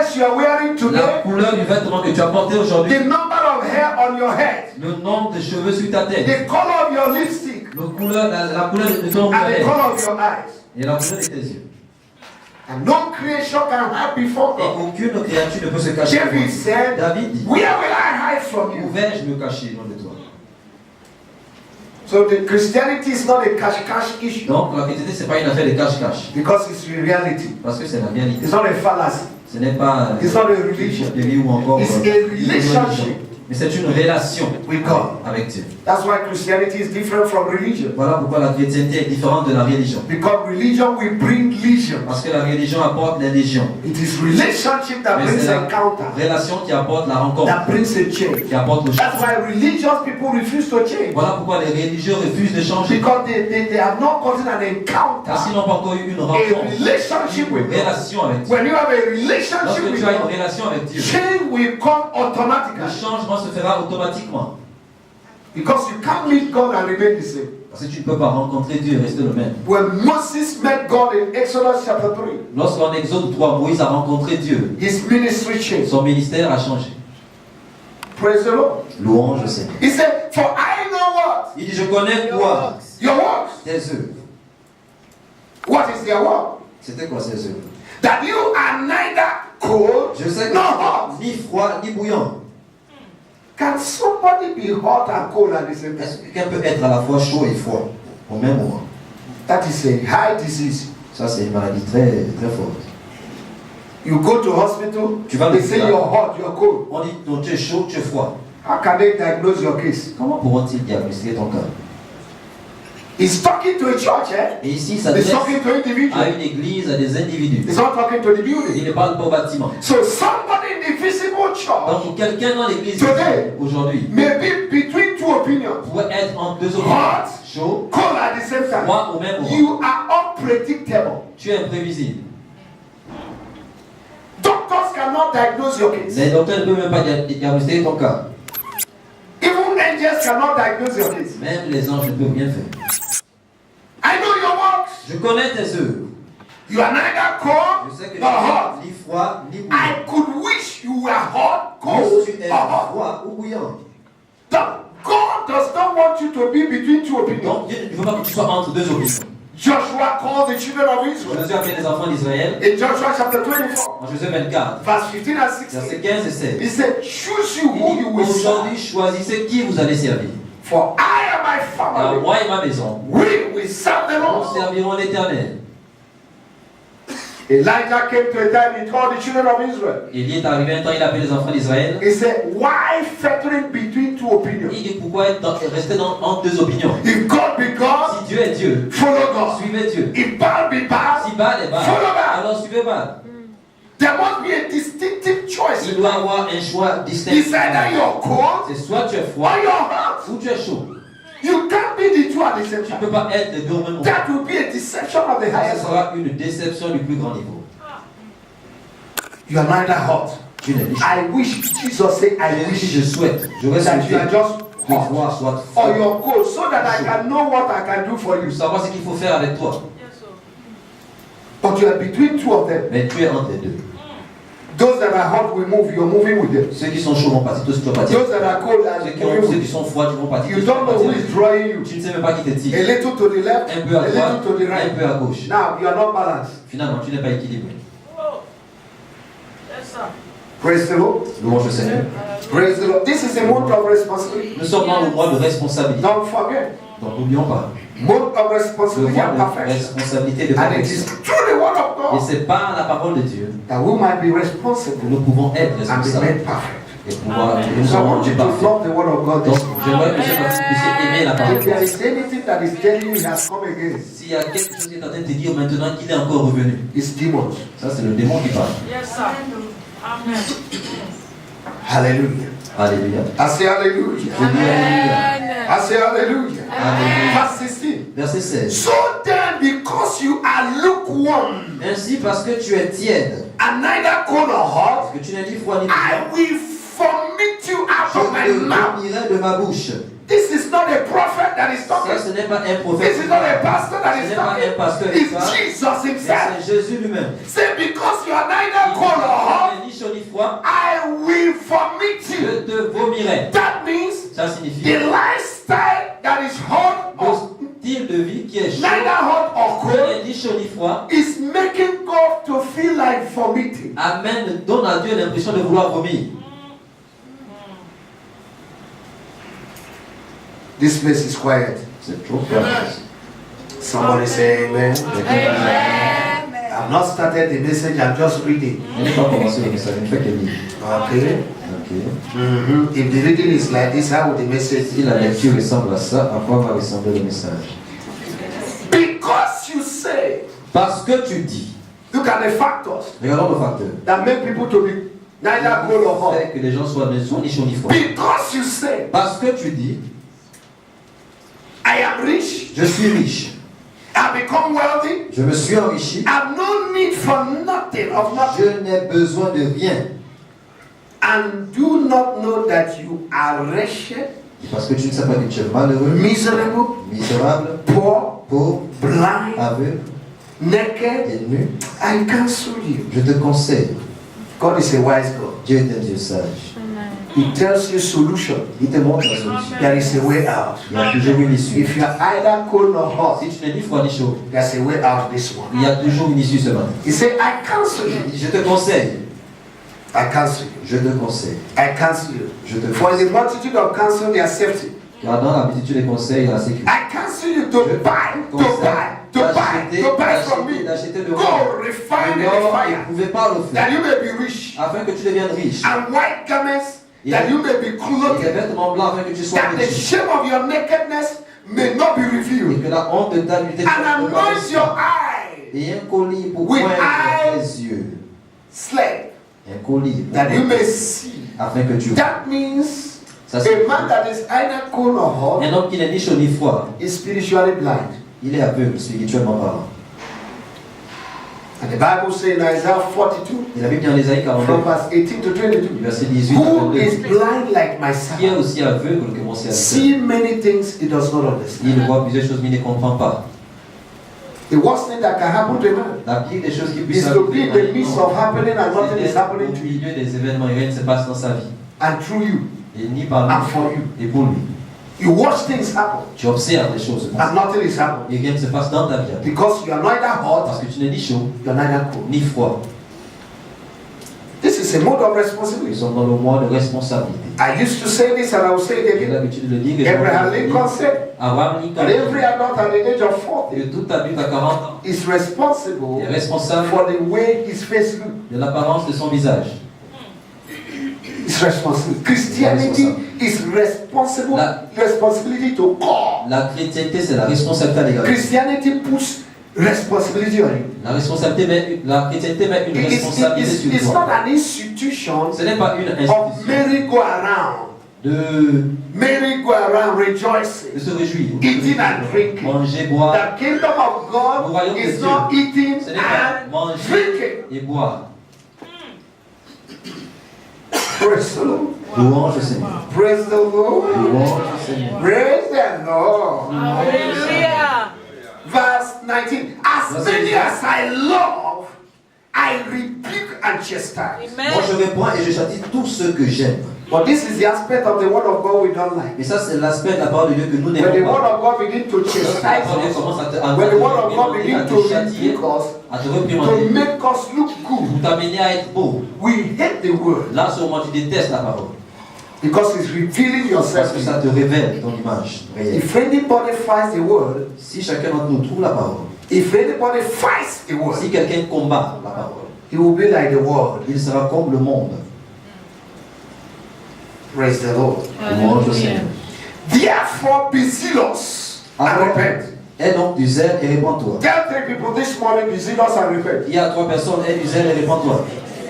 dress you are wearing La today, couleur du vêtement que tu as porté aujourd'hui, the number of hair on your head, le nombre de cheveux sur ta tête, the color of your lipstick, la couleur de ton and the lèvres color of your eyes. et la couleur de tes yeux. And no creation can hide before Et God. aucune créature ne peut se cacher. David said, David dit, where will I hide from où you? vais-je me cacher loin de toi? So the Christianity is not a cash issue, Donc la chrétienté, ce n'est pas une affaire de cache-cache, because it's a reality. parce que c'est la réalité. It's not a fallacy. Ce n'est pas It's not a religion. ou encore It's a une relationship mais c'est une relation with God. avec Dieu. That's why Christianity is different from religion. Voilà pourquoi la chrétienté est différente de la religion. Because religion will bring legion. Parce que la religion apporte les légions. It is relationship that Mais brings c'est la encounter, relation qui apporte la rencontre, that brings a change. qui apporte le That's changement. why religious people refuse to change. Voilà pourquoi les religieux refusent de changer. Because they have not gotten an encounter, Parce qu'ils n'ont pas encore eu une a rencontre, relationship with une God. relation avec Dieu. When you have a relationship Lorsque with tu as une God, relation avec Dieu, change will come le automatically. changement se fera automatiquement. Because you can't meet God and remain the same. Parce que tu ne peux pas rencontrer Dieu et rester le même. When Moses met God in Exodus chapter 3, Lorsqu'en Exode 3, Moïse a rencontré Dieu, his ministry changed. son ministère a changé. Praise the Lord. Louange au Seigneur. He said, for I know what? Il dit, je connais quoi? Your works. Tes œuvres. What is their work? C'était quoi ces œuvres? That you are neither cold Je sais que nor hot. ni froid ni bouillant. Can somebody be hot and cold at the same Est-ce time? que quelqu'un peut être à la fois chaud et froid au même moment? That is a high disease. Ça, c'est une maladie très, très forte. You go to hospital, Tu vas à they say l'hôpital. you're hot, you're cold. On dit, donc tu es chaud, tu es froid. How can they diagnose your case? Comment pourront-ils diagnostiquer ton cas? He's talking to a church, eh? Et ici, il He's s'adresse talking to à individuals. une église, à des individus. He's not talking to the Il building. ne parle pas au bâtiment. So somebody in the visible church Donc, quelqu'un dans l'église Today. aujourd'hui may be between two opinions. pourrait être entre deux opinions. Hot, Chaud, cold at the same time. froid au même moment. You are unpredictable. Tu es imprévisible. Doctors cannot diagnose your case. Les docteurs ne peuvent même pas diagnostiquer ton cas. Even angels cannot diagnose your case. Même les anges ne peuvent rien faire. I know your works. Je connais tes œuvres. You are neither Je cold sais que tu nor hot. n'es ni froid ni bouillant. I could wish you were hot, Mais cold, tu es or hot. froid ou bouillant. That God does not want you to be between two opinions. Donc Dieu ne veut pas que tu sois entre deux opinions. Joshua called the children of Israel Josué a appelé les enfants d'Israël in Joshua chapter 24, en Josué 24, verse 15 and versets 16. 15 et 16. He said, choose you who Il you dit, will serve. aujourd'hui, choisissez qui vous allez servir. For I and my Car family, moi et ma maison, we will serve the nous Lord. servirons l'Éternel. Elijah came to a time, he told the children of Israel. Élie est arrivé un temps, il a appelé les enfants d'Israël. He said, why fettering between two opinions? Il dit pourquoi rester entre deux opinions? If God be God, Si Dieu est Dieu, follow God. suivez Dieu. If Baal be Baal, Si Baal est Baal, follow Baal. alors suivez Baal. There must be a distinctive choice. Il doit y avoir un choix distinct. It's either you're cold C'est soit tu es froid or you're hot. ou tu es chaud. You can't be the two at the same Tu ne time. peux pas être les deux au même moment. That will be a deception of the Ce highest order. sera une déception du plus grand niveau. You are neither hot. Tu n'es ni chaud. I wish Jesus said, I Je wish souhaite, j'aurais that souhaité you are just que hot toi sois or froid you're cold, so that I can know what I can do for you. pour savoir ce qu'il faut faire avec toi. But you are between two of them. Mais tu es entre les deux. Those that are hot will move. You're moving with them. Ceux qui sont chauds vont partir, tous tu vas partir. Those that are cold are moving Ceux with qui sont froids, tu vont partir. you. tous You tu vas don't know who partir. is drawing you. Tu ne sais même pas qui te A tire. little to the left, Un peu à a droite, little to the un right. peu à gauche. Now you are not balanced. Finalement, tu n'es pas équilibré. Praise the Lord. Louange au Seigneur. Praise the Lord. This is a month of responsibility. Nous sommes dans le mois de responsabilité. Don't forget. Donc n'oublions pas. Month of Le responsibility mois and de perfection. responsabilité de And it is perfection. through the word of Et God c'est par la parole de Dieu that we might be que responsible nous pouvons être and be responsables made perfect. et pouvoir que nous So I serons want rendus you to parfaits. love the word of God Donc this morning. j'aimerais que vous puissiez aimer la parole If de there Dieu. is anything that is telling you he has come again, S'il y a quelque chose qui est en train de te dire maintenant qu'il est encore revenu, it's demons. ça c'est le démon qui parle. Yes, sir. Amen. Hallelujah. Alléluia. I say hallelujah. Je dis alléluia. I say hallelujah. Alléluia. Verse 16. Verset 16. So then, because you are lukewarm Ainsi, parce que tu es tiède, and neither cold or hot, parce que tu n'es ni froid ni I bouillant, will vomit you out of my je te mouth. vomirai de ma bouche. This is not a prophet that is Ça, talking. ce n'est pas un prophète. This is not a pastor that Ce is n'est pas un talking. pasteur qui It's parle, Jesus mais himself. c'est Jésus lui-même. Say, because you are neither Il cold or hot, dit, ni chaud froid, I will vomit je you. te vomirai. That means Ça signifie the lifestyle that is hot or le style de vie qui est chaud, neither hot or qui cold n'est ni chaud ni froid, is making God to feel like vomiting. amène, donne à Dieu l'impression de vouloir vomir. This place is quiet. C'est trop calme. Somebody say amen. I've not started the message, I'm just reading. Je n'ai pas commencé le message, je ne fais que lire. Okay. Ok. If the reading is like this, how would the message Si la lecture ressemble à ça, à quoi va ressembler le message? Because you say, Parce que tu dis, look at the factors regardons le facteur, that make people to be neither cold or hot. fait que les gens soient ni chauds ni froids. Because you say, Parce que tu dis, I am rich, je suis riche, I become wealthy, je me suis enrichi, I have no need for nothing of nothing, je n'ai besoin de rien. and do not know that you are wretched, Parce que tu ne sais pas que tu es malheureux, miserable, misérable, poor, pauvre, blind, aveugle naked, et nu, I counsel you. je te conseille. God is a wise God. Dieu est un Dieu sage. He tells you solution. Il te montre la solution. There is a way out. Il y a toujours une issue. If you are either cold or hot, Si tu n'es ni froid ni chaud, there's a way out this one. il y a toujours une issue ce matin. He said, I counsel you. Il dit, je te conseille. I counsel you. Je te conseille. I counsel you. Je te For conseille. the multitude of counsel, there are safety. Car dans la multitude des conseils, il y a la sécurité. I counsel you to Je buy, to conseille buy, to buy, to buy from me. d'acheter de Go l'or. refine De in the l'or fire, éprouvé par le feu, that you may be rich, afin que tu deviennes riche. and white garments, that you may be Et des clothed, vêtements blancs afin que tu sois that the riche. shame of your nakedness may not be Et revealed, que la honte de ta nudité and soit anoint your eyes, Et un colis pour with poindre eyes tes yeux. slave, Un colis pour that you poindre may see. afin que tu vois. That means Ça, c'est a man that is either cold or hot un homme qui n'est ni chaud ni froid. is spiritually blind. Il est aveugle spirituellement parlant. And the Bible says in Isaiah 42, Et la Bible dit en Ésaïe 42, from verse 18 to 22, verset 18 à who 22, is blind like my qui est son? aussi aveugle que mon serviteur. See many things he does not understand. Il voit plusieurs choses mais il ne comprend pas. The worst thing that can happen to a man La pire des choses qui puissent is to be arriver in à un the midst homme, of happening and nothing c'est is d'être happening au to you milieu des événements et rien ne se passe dans sa vie. and through you Et ni par and lui, for you. et pour lui. You watch things happen Tu observes les choses se passer. and nothing is happening Et rien ne se passe dans ta vie. because you are neither hot, Parce que tu n'es ni chaud, you are neither cold. ni froid. This is a mode of Nous responsibility. sommes dans le mois de responsabilité. I used to say this and I will say it J'ai again. l'habitude de le dire. et je Abraham vais le Lincoln dire. said Abraham Lincoln that every adult at the age of 40 et tout adulte à 40 ans is responsible est responsable for the way his face looks. de l'apparence de son visage. It's responsible. Christianity is responsible. Responsibility to God. La chrétienté, c'est la responsabilité à l'égard. Christianity puts responsibility on you. La chrétienté met une responsabilité sur It's toi. not an institution Ce n'est pas une of institution merry-go-around. de Merry-go-around rejoicing. se réjouir, Eating and drinking. manger, boire. The kingdom of God royaume de is Dieu. not eating Ce n'est pas and manger drinking. et boire. Praise the Lord. Louange au Seigneur. Praise the Lord. Louange au Seigneur. Praise the Lord. Hallelujah. Verse 19. As many as I love, I rebuke and chastise. Moi Amen. je reprends et je châtie tous ceux que j'aime. But this is the aspect of the word of God we don't like. Mais ça c'est l'aspect de la parole de Dieu que nous When the n'aimons word pas. of God begins to chastise La parole de Dieu us, commence à when the word of God à begins te to châtier, rebuke us, à te to réprimander, make us look pour good, t'amener à être beau. we hate the word Là, ce moment, tu détestes la parole. because it's revealing Parce yourself. que ça te révèle ton image réelle. If anybody fights the word, Si chacun d'entre nous trouve la parole, if anybody fights the word, si quelqu'un combat la parole, he will be like the world. il sera comme le monde. Praise the Lord. Louange au Seigneur. Therefore, be zealous and Alors, repent. aie donc du zèle et répands-toi. Tell 3 people this morning, be zealous and repent. Il y a 3 personnes, aie du zèle et répands-toi.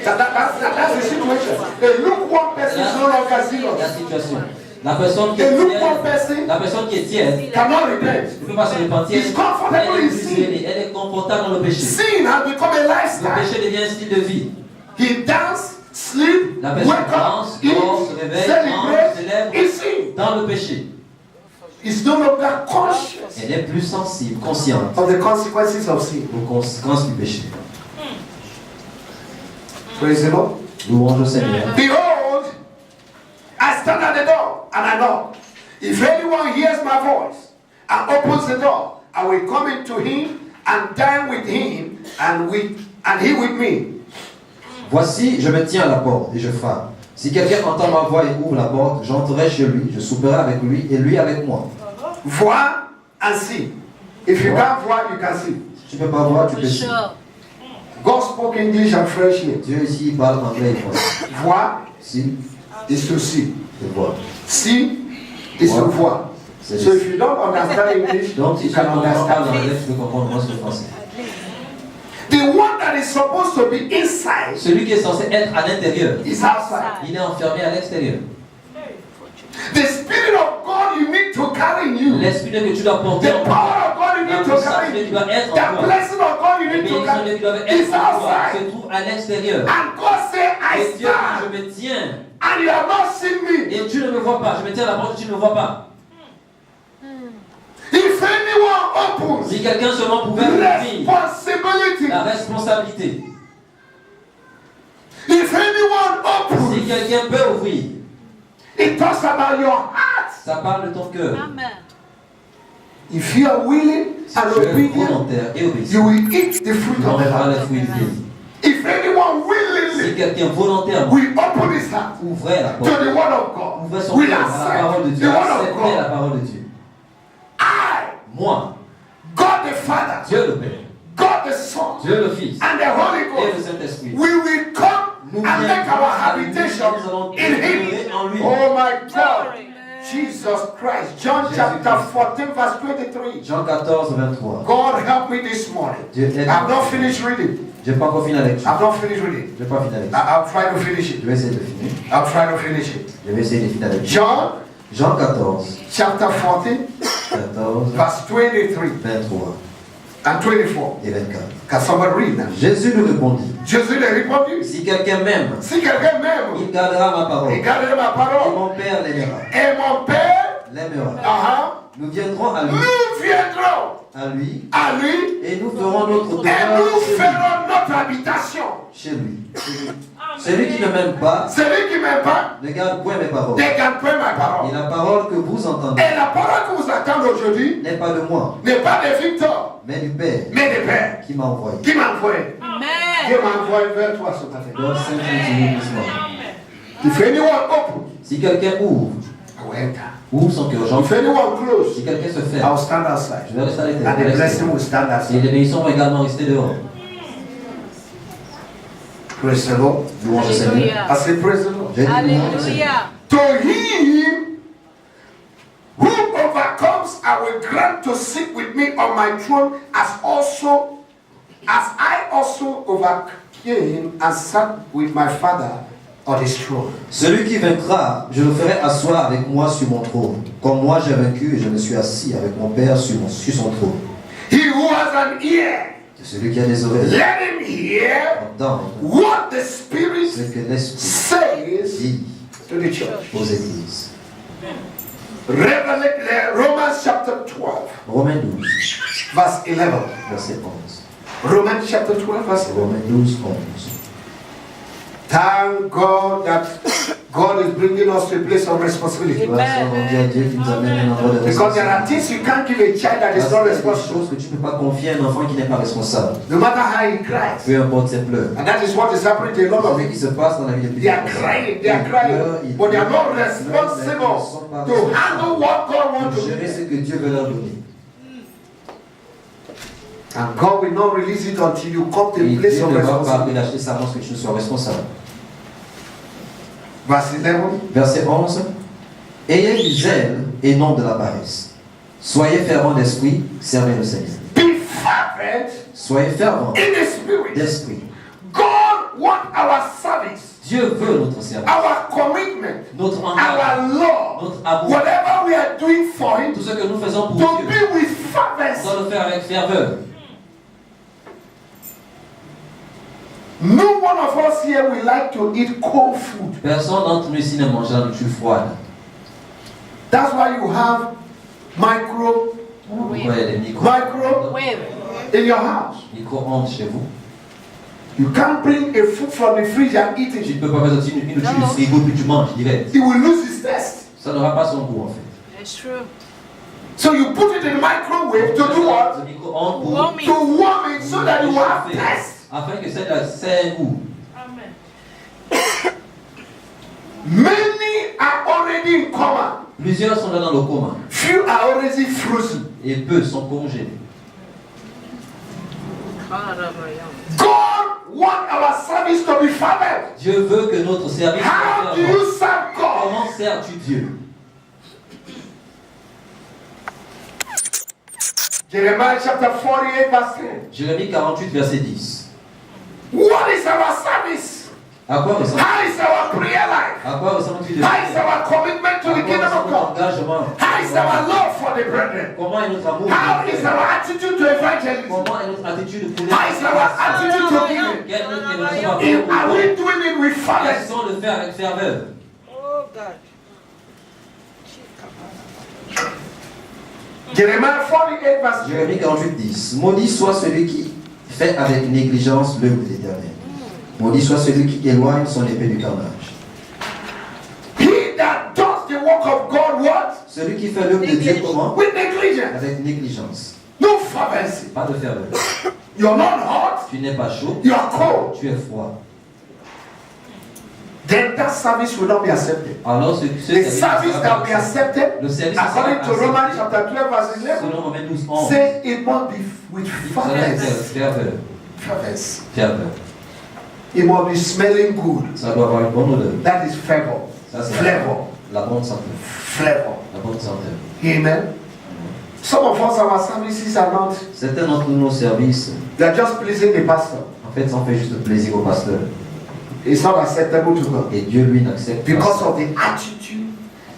That's the situation. A lukewarm person is no longer La zealous. situation. La personne qui A est lukewarm tiède, person la personne qui est tiède, cannot repent. ne peut pas se repentir. Is comfortable Elle est in plus sin. zélée, elle est confortable dans le péché. Sin has become a Le lifestyle. péché devient un style de vie. He dances, sleep, La personne wake up, danse, dort, se eat, réveille, mange, celebrate, célèbre he sin. dans le péché. Is no longer conscious Elle est plus sensible, consciente of the consequences of sin. aux conséquences du péché. Praise the Lord. Louange au Seigneur. Behold, I stand at the door and I knock. If anyone hears my voice and opens the door, I will come into him and dine with him and he with me. Voici, je me tiens à la porte et je frappe. Si quelqu'un entend ma voix et ouvre la porte, j'entrerai chez lui, je souperai avec lui et lui avec moi. Vois and see. If you can't voir, you can see. Si tu ne peux pas voir, tu peux see. God spoke English and French here. Dieu ici il parle anglais et français. Voir Si, is to see. je vois. See is to voir. C'est So if you don't understand English, Donc si you tu ne can comprends pas understand. l'anglais, tu peux comprendre moi le français. The one that is supposed to be inside Celui qui est censé être à l'intérieur, is outside. il est enfermé à l'extérieur. The Spirit of God you need to carry in you. L'esprit de Dieu que tu dois porter The en toi, power of God you la need to puissance carry de Dieu in qui you. doit être en The toi, blessing of God you les need to bénédictions de Dieu carry qui doivent is être en toi outside. se trouvent à l'extérieur. And God say, I Et Dieu dit, stand, je me tiens, and you have not seen me. et tu ne me vois pas. Je me tiens à la porte et tu ne me vois pas. If anyone opens, Si quelqu'un seulement pouvait ouvrir responsibility. la responsabilité, If anyone opens, si quelqu'un peut ouvrir, it talks about your heart. ça parle de ton cœur. Amen. If you are willing Si and tu es obedient, volontaire et you obéissant, will eat the tu fruit of the mangeras les land. fruits du pays. If anyone Si willingly quelqu'un volontairement will open his heart ouvrait la to porte, the word of God, ouvrait son will cœur à la parole de accept Dieu, the word of accepter la God, parole de Dieu. I, Moi, God the Father, Dieu le Père, God the Son, Dieu le Fils and the Holy et le Ghost, Saint-Esprit, we will come nous and make our viendrons à lui, habitation nous allons in Him. demeurer en lui. Oh my God. Jesus Christ. John chapter 14, verse 23. Jean 14, 23. God help me this morning. Dieu aide. I've not finished reading. Je n'ai pas encore fini la lecture. I've not finished reading. Je n'ai pas fini la lecture. I'll try to finish it. Je vais essayer de finir. I'll try to finish it. Je vais essayer de finir la lecture. John Jean 14, chapter 14, 14, verse 23 23 and 24. et 24. Can somebody read that? Jésus lui répondit, Jésus lui répondit, si quelqu'un m'aime, si quelqu'un m'aime, il gardera ma parole. il gardera ma Et parole. mon Père l'aimera. Et mon Père, L'aimera. Nous viendrons à lui, nous viendrons à lui et nous ferons notre et demeure nous chez lui. ferons notre habitation. Chez lui. Celui qui ne m'aime pas Celui qui m'aime pas, ne garde point mes paroles. ne garde pas ma parole. Et la parole que vous entendez Et la parole que vous attendez aujourd'hui n'est pas de moi, n'est pas de Victor, mais du Père mais de Père qui m'a envoyé. qui m'a envoyé. Dieu m'a envoyé vers toi ce matin. Donc, Saint-Jésus, ce soir. If anyone open, Si quelqu'un ouvre I will enter. ouvre son cœur, j'en If anyone close, Si quelqu'un se fait, I'll stand outside. je vais rester à And l'intérieur. the blessing will stand Et outside. les bénédictions vont également rester dehors. Praise the Lord. Louange au Seigneur. I say praise the Lord. J'ai dit louange au Seigneur. Hallelujah. To him who overcomes, I will grant to sit with me on my throne as I also overcame and sat with my Father on his throne. Celui qui vaincra, je le ferai asseoir avec moi sur mon trône. Comme moi j'ai vaincu et je me suis assis avec mon Père sur son trône. He who has an ear, Celui qui a des oreilles, let him hear entend what the Spirit ce que l'Esprit says dit to the church. aux églises. Romans chapter 12, Romains 12, verse 11. verset 11. Romans chapter 12, verse 11. Romains 12, 11. Thank God that God is bringing us to a place of responsibility. Grâce rendue à Dieu qui nous amène à un endroit de Because there are responsabilité. things you can't give a child that is Parce not qu'il y a des responsible. choses que tu ne peux pas confier à un enfant qui n'est pas responsable. No matter how he cries. Peu importe ses pleurs. And that is what is happening to a lot of Ce people. qui se passe dans la vie de They are crying, they are crying, but they are not responsible to handle what God wants to gérer ce do. que Dieu veut leur donner. And God will not release it until you come to Et a place Dieu of ne va pas responsibility. relâcher sa main que tu ne sois responsable. Verse 11. Verset 11. Ayez du zèle et non de la paresse. Soyez fervents d'esprit, servez le Seigneur. Be fervent Soyez fervents in the spirit. d'esprit. God wants our service, Dieu veut notre service, our commitment, notre engagement, our love, notre amour. whatever we are doing for Him, Tout ce que nous faisons pour to Dieu, be with on fervency. doit le faire avec ferveur. No one of us here will like to eat cold food. Personne d'entre nous ici ne mange la nourriture froide. That's why you have micro Pourquoi il y a des Micro Wave. in your house. micro-ondes chez vous? You can't bring a food from the fridge and eat Tu it. ne peux pas faire sortir une nourriture du frigo puis tu manges direct. It will lose its taste. Ça n'aura pas son goût en fait. It's true. So you put it in the microwave to do what? Le micro-ondes pour Warm it. To warm it so that you will have taste. afin que ça ait un goût. Amen. Many are already in coma. Plusieurs sont là dans le coma Few are already frozen. et peu sont congelés. God wants our service to be fervent. Dieu veut que notre service How soit do you serve God? Comment sers-tu Dieu? Jeremiah chapter 48 verse 10. Jérémie 48, verset 10. What is our service? À quoi ressemble How is our prayer life? À quoi ressemble-tu de How is our commitment to À the quoi kingdom of ressemble notre God? engagement? How is our love for the brethren? Comment est notre amour? How is our attitude to evangelism? Comment est notre attitude pour les How is our attitude to giving? Quelle est notre relation Are we doing it with Quels fervency? sont le faire avec ferveur? Oh God. Jeremiah 48 verse 10. Jérémie 48, 10. Maudit soit celui qui fait avec négligence l'œuvre de l'Éternel. Maudit soit celui qui éloigne son épée du carnage. He that does the work of God what? Celui qui fait l'œuvre de Dieu comment? With negligence. Avec négligence. No fervency. Pas de ferveur. You're not hot. Tu n'es pas chaud, You are cold. tu es froid. Then that service will not be accepted. Alors ce The service that will be accepted, le service according to Romans chapter 12 verse 11, selon Romains 12, 11. says it must be with Ça doit être fervency. ferveur. Fervency. Ferveur. It must be smelling good. Ça doit avoir une bonne odeur. That is fervor. Ça c'est Flavor. la bonne santé. Flavor. La bonne santé. Amen. Some of us, our services are not, Certains d'entre nous, nos services, they are just pleasing the pastor. en fait, on fait juste plaisir au pasteur. It's not acceptable to God. Et Dieu, lui, n'accepte pas Because ça of the attitude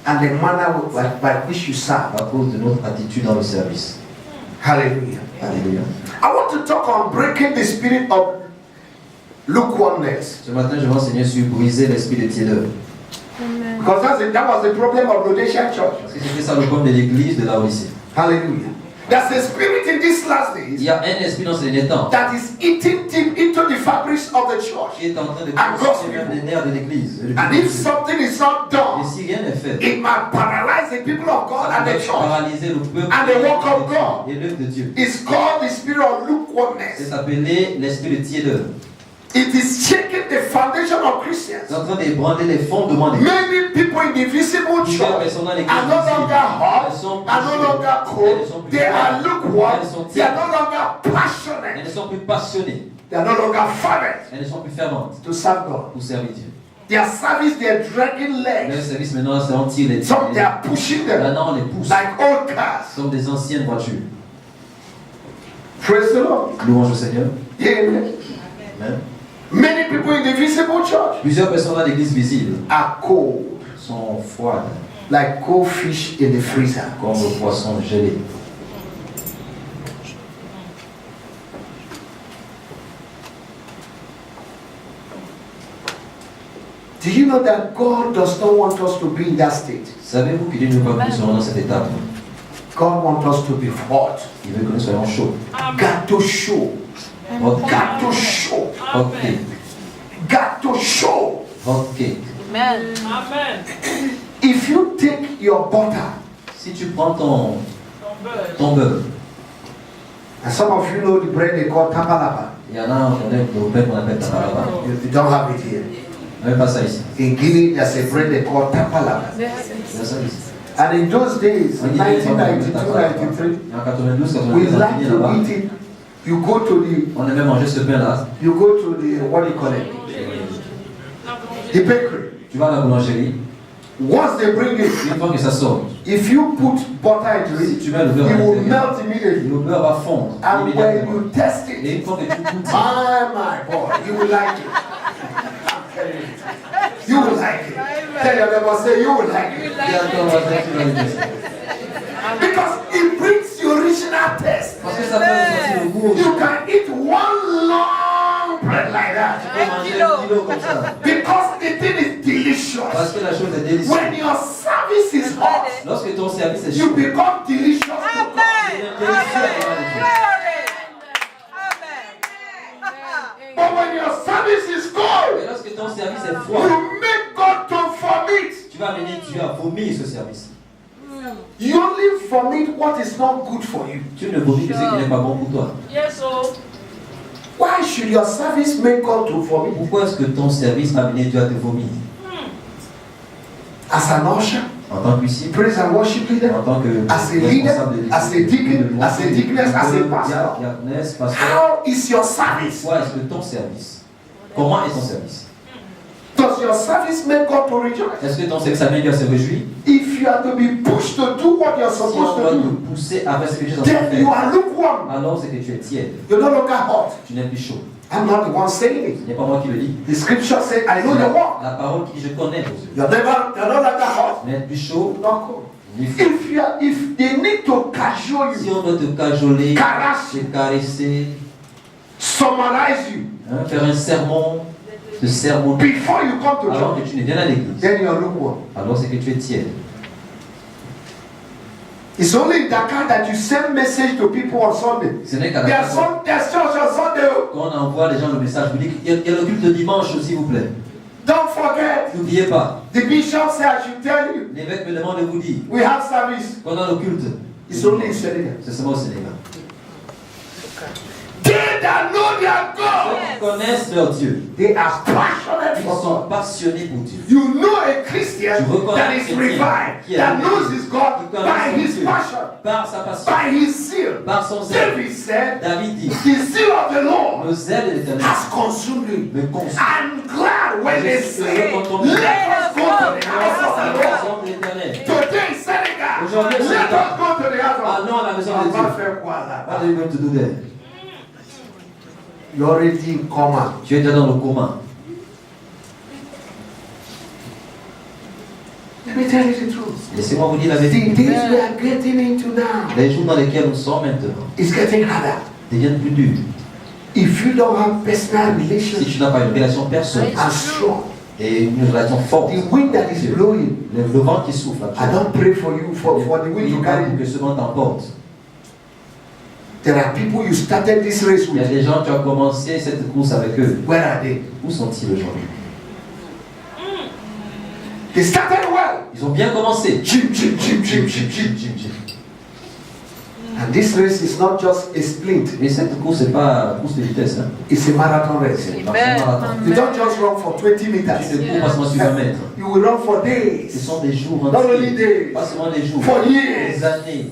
and the manner by which you serve. à cause de notre attitude dans le service. Hallelujah. Alléluia. I want to talk on breaking the spirit of lukewarmness. Ce matin, je vais enseigner sur briser l'esprit de tiédeur. Because that was the problem of Rhodesian church. Parce que c'était ça le problème de l'église de Laodicée. Hallelujah. There's a spirit in these last Il days y a un esprit dans ces derniers temps that is eating deep into the fabrics of the church. qui est en train de And consommer gospel. même les nerfs de l'église. And if something is not Et done, si rien n'est fait, it might paralyze the people of God ça and the va church. paralyser le peuple And the work of God. et l'œuvre de Dieu. It's called the spirit of lukewarmness. C'est appelé l'esprit de tiédeur. It is shaking the foundation of Christians. C'est en train d'ébranler les fondements des Many people in the visible Plusieurs church personnes dans l'église are no longer elles hot, sont plus are no chaudes, longer elles cold, sont plus they are froides, lukewarm, elles sont they are tièdes, no longer elles passionate, ne sont plus passionnées, they are no longer fervent elles ne sont plus ferventes to serve God. pour servir Dieu. Their service, they are dragging Leur legs. service maintenant, c'est on tire les Some they are pushing them Maintenant, on les pousse like old cars. comme des anciennes voitures. Praise the Lord. Louange au Seigneur. Amen. Amen. Many people in the visible church Plusieurs personnes dans l'église visible are cold, sont froides, like cold fish in the freezer. comme le poisson gelé. Do you know that God does not want us to be in that state? Savez-vous que Dieu ne veut pas que nous soyons dans cette étape? God wants us to be hot. Il veut que nous soyons chauds. Got to show. Hot Got cake. to show. Hot cake. Got to show. Hot cake. Amen. Amen. If you take your butter, Si tu prends ton Ton beurre. beurre, and some of you know the bread they call tapalapa. il y en a, on connaît le pain qu'on appelle taparaba. You don't have it here. On n'avait pas ça ici. In Guinea, there's a bread they call tapalapa. Il y a ça ici. And in those days, En in Guinée, on avait 1992, le taparaba. 93, Et en 92, we 93, en like Guinée, to là-bas, eat it. You go to the, on aimait manger ce pain-là. you go to the, what do you call it? The bakery. Tu vas à la boulangerie, Once they bring it, une fois que ça sort, if you put butter into si it, tu mets le it beurre à will l'intérieur, melt immediately. le beurre va fondre And when immédiatement. you test Et it, une fois que tu goûtes, my boy, you will like it. I'm telling you. You will like it. Tell your neighbor, say you will like it. directement, on va dire que tu vas le tester. Because it brings the original taste. Parce que ça fait ressortir le goût. You can eat one long bread like Tu that. peux manger un kilo comme ça. Because the thing is Parce delicious. que la chose est délicieuse. When your service is hot, Lorsque ton service est you chaud, become delicious to God. il est délicieux à l'oreille. But when your Tu vas amener Dieu à vomir ce service. You only vomit what is not good for you. Tu ne vomis que ce qui n'est pas bon pour toi. Yes, oh. Why should your service make God to vomit? Pourquoi est-ce que ton service a amené Dieu à te vomir? As an usher, En tant qu'huissier, praise and worship leader, en tant que as a leader, responsable de as a deacon, as a deaconess, as a pastor. diaconesse, pasteur. How is your service? Pourquoi est-ce que ton service? Comment est ton service? Does your service make God to rejoice? Est-ce que ton service amène Dieu à se réjouir? If you are to be pushed to do what you're Si on supposed doit to te do, pousser à faire ce que Dieu est en train de then you faire, are lukewarm. alors c'est que tu es tiède. You're no longer hot. Tu n'es plus chaud. I'm not the one saying it. Ce n'est pas moi qui le dis. The scripture says, I know your work. La parole qui dit je connais vos yeux. You're no longer hot. Tu n'es plus chaud, Not cold. ni froid. If they need to cajole Si you, on doit te cajoler, Caresse. te caresser, summarize you faire un sermon, te sermonner, before you come to alors church, que tu ne viens à l'église, then you're lukewarm. alors c'est que tu es tiède. It's only in Dakar that you send message to people on Sunday. Ce n'est qu'à There's Dakar church on Sunday. qu'on envoie les gens le message. Vous dites qu'il y a le culte de dimanche, s'il vous plaît. Don't forget, N'oubliez pas, the bishop said I should tell you, l'évêque me demande de vous dire we have service. qu'on a le culte. It's only in Senegal. C'est seulement au Sénégal. They that know their God, Ceux qui connaissent leur Dieu, they are passionate ils for sont God. passionnés pour Dieu. You know a Christian Tu reconnais that un is chrétien revived, qui est that réveillé, knows his God qui connaît by son his Dieu, passion, par sa passion, by his zeal. par son zèle. David said, David dit, the zeal of the Lord le zèle de l'Éternel has consumed me. me consume. I'm glad when they say, Je let us go to the house of the Lord. Maison de l'Éternel. Today, Senegal, Aujourd'hui, let Sénégal. us go to the house of Allons à la maison de On va Dieu. faire quoi What là-bas? are you going to do there? You're already in coma. Tu es déjà dans le coma. Let me tell you the truth. Laissez-moi vous dire la The vérité. days we are getting into now Les jours dans lesquels nous sommes maintenant is getting harder. deviennent plus durs. If you don't have personal Si relationship tu n'as pas une relation personnelle and strong, et une relation forte, the wind that is blowing, le vent qui souffle, I don't pray for you for the wind to carry pour you. que ce vent t'emporte. There are people you started this race Il y a with. des gens, tu as commencé cette course avec eux. Where are they? Où sont-ils aujourd'hui? They started well. Ils ont bien commencé. Jim, Jim, Jim, Jim, Jim, Jim. Jim. And this race is not just a splint. Mais cette course, c'est pas une course de vitesse. Hein. It's a marathon race. C'est un marathon. You don't just run for 20 Tu meters. ne cours pas seulement sur 20 mètres. You will run for Ce days, sont des jours not only entiers. days, Pas seulement des jours. for Des years, années.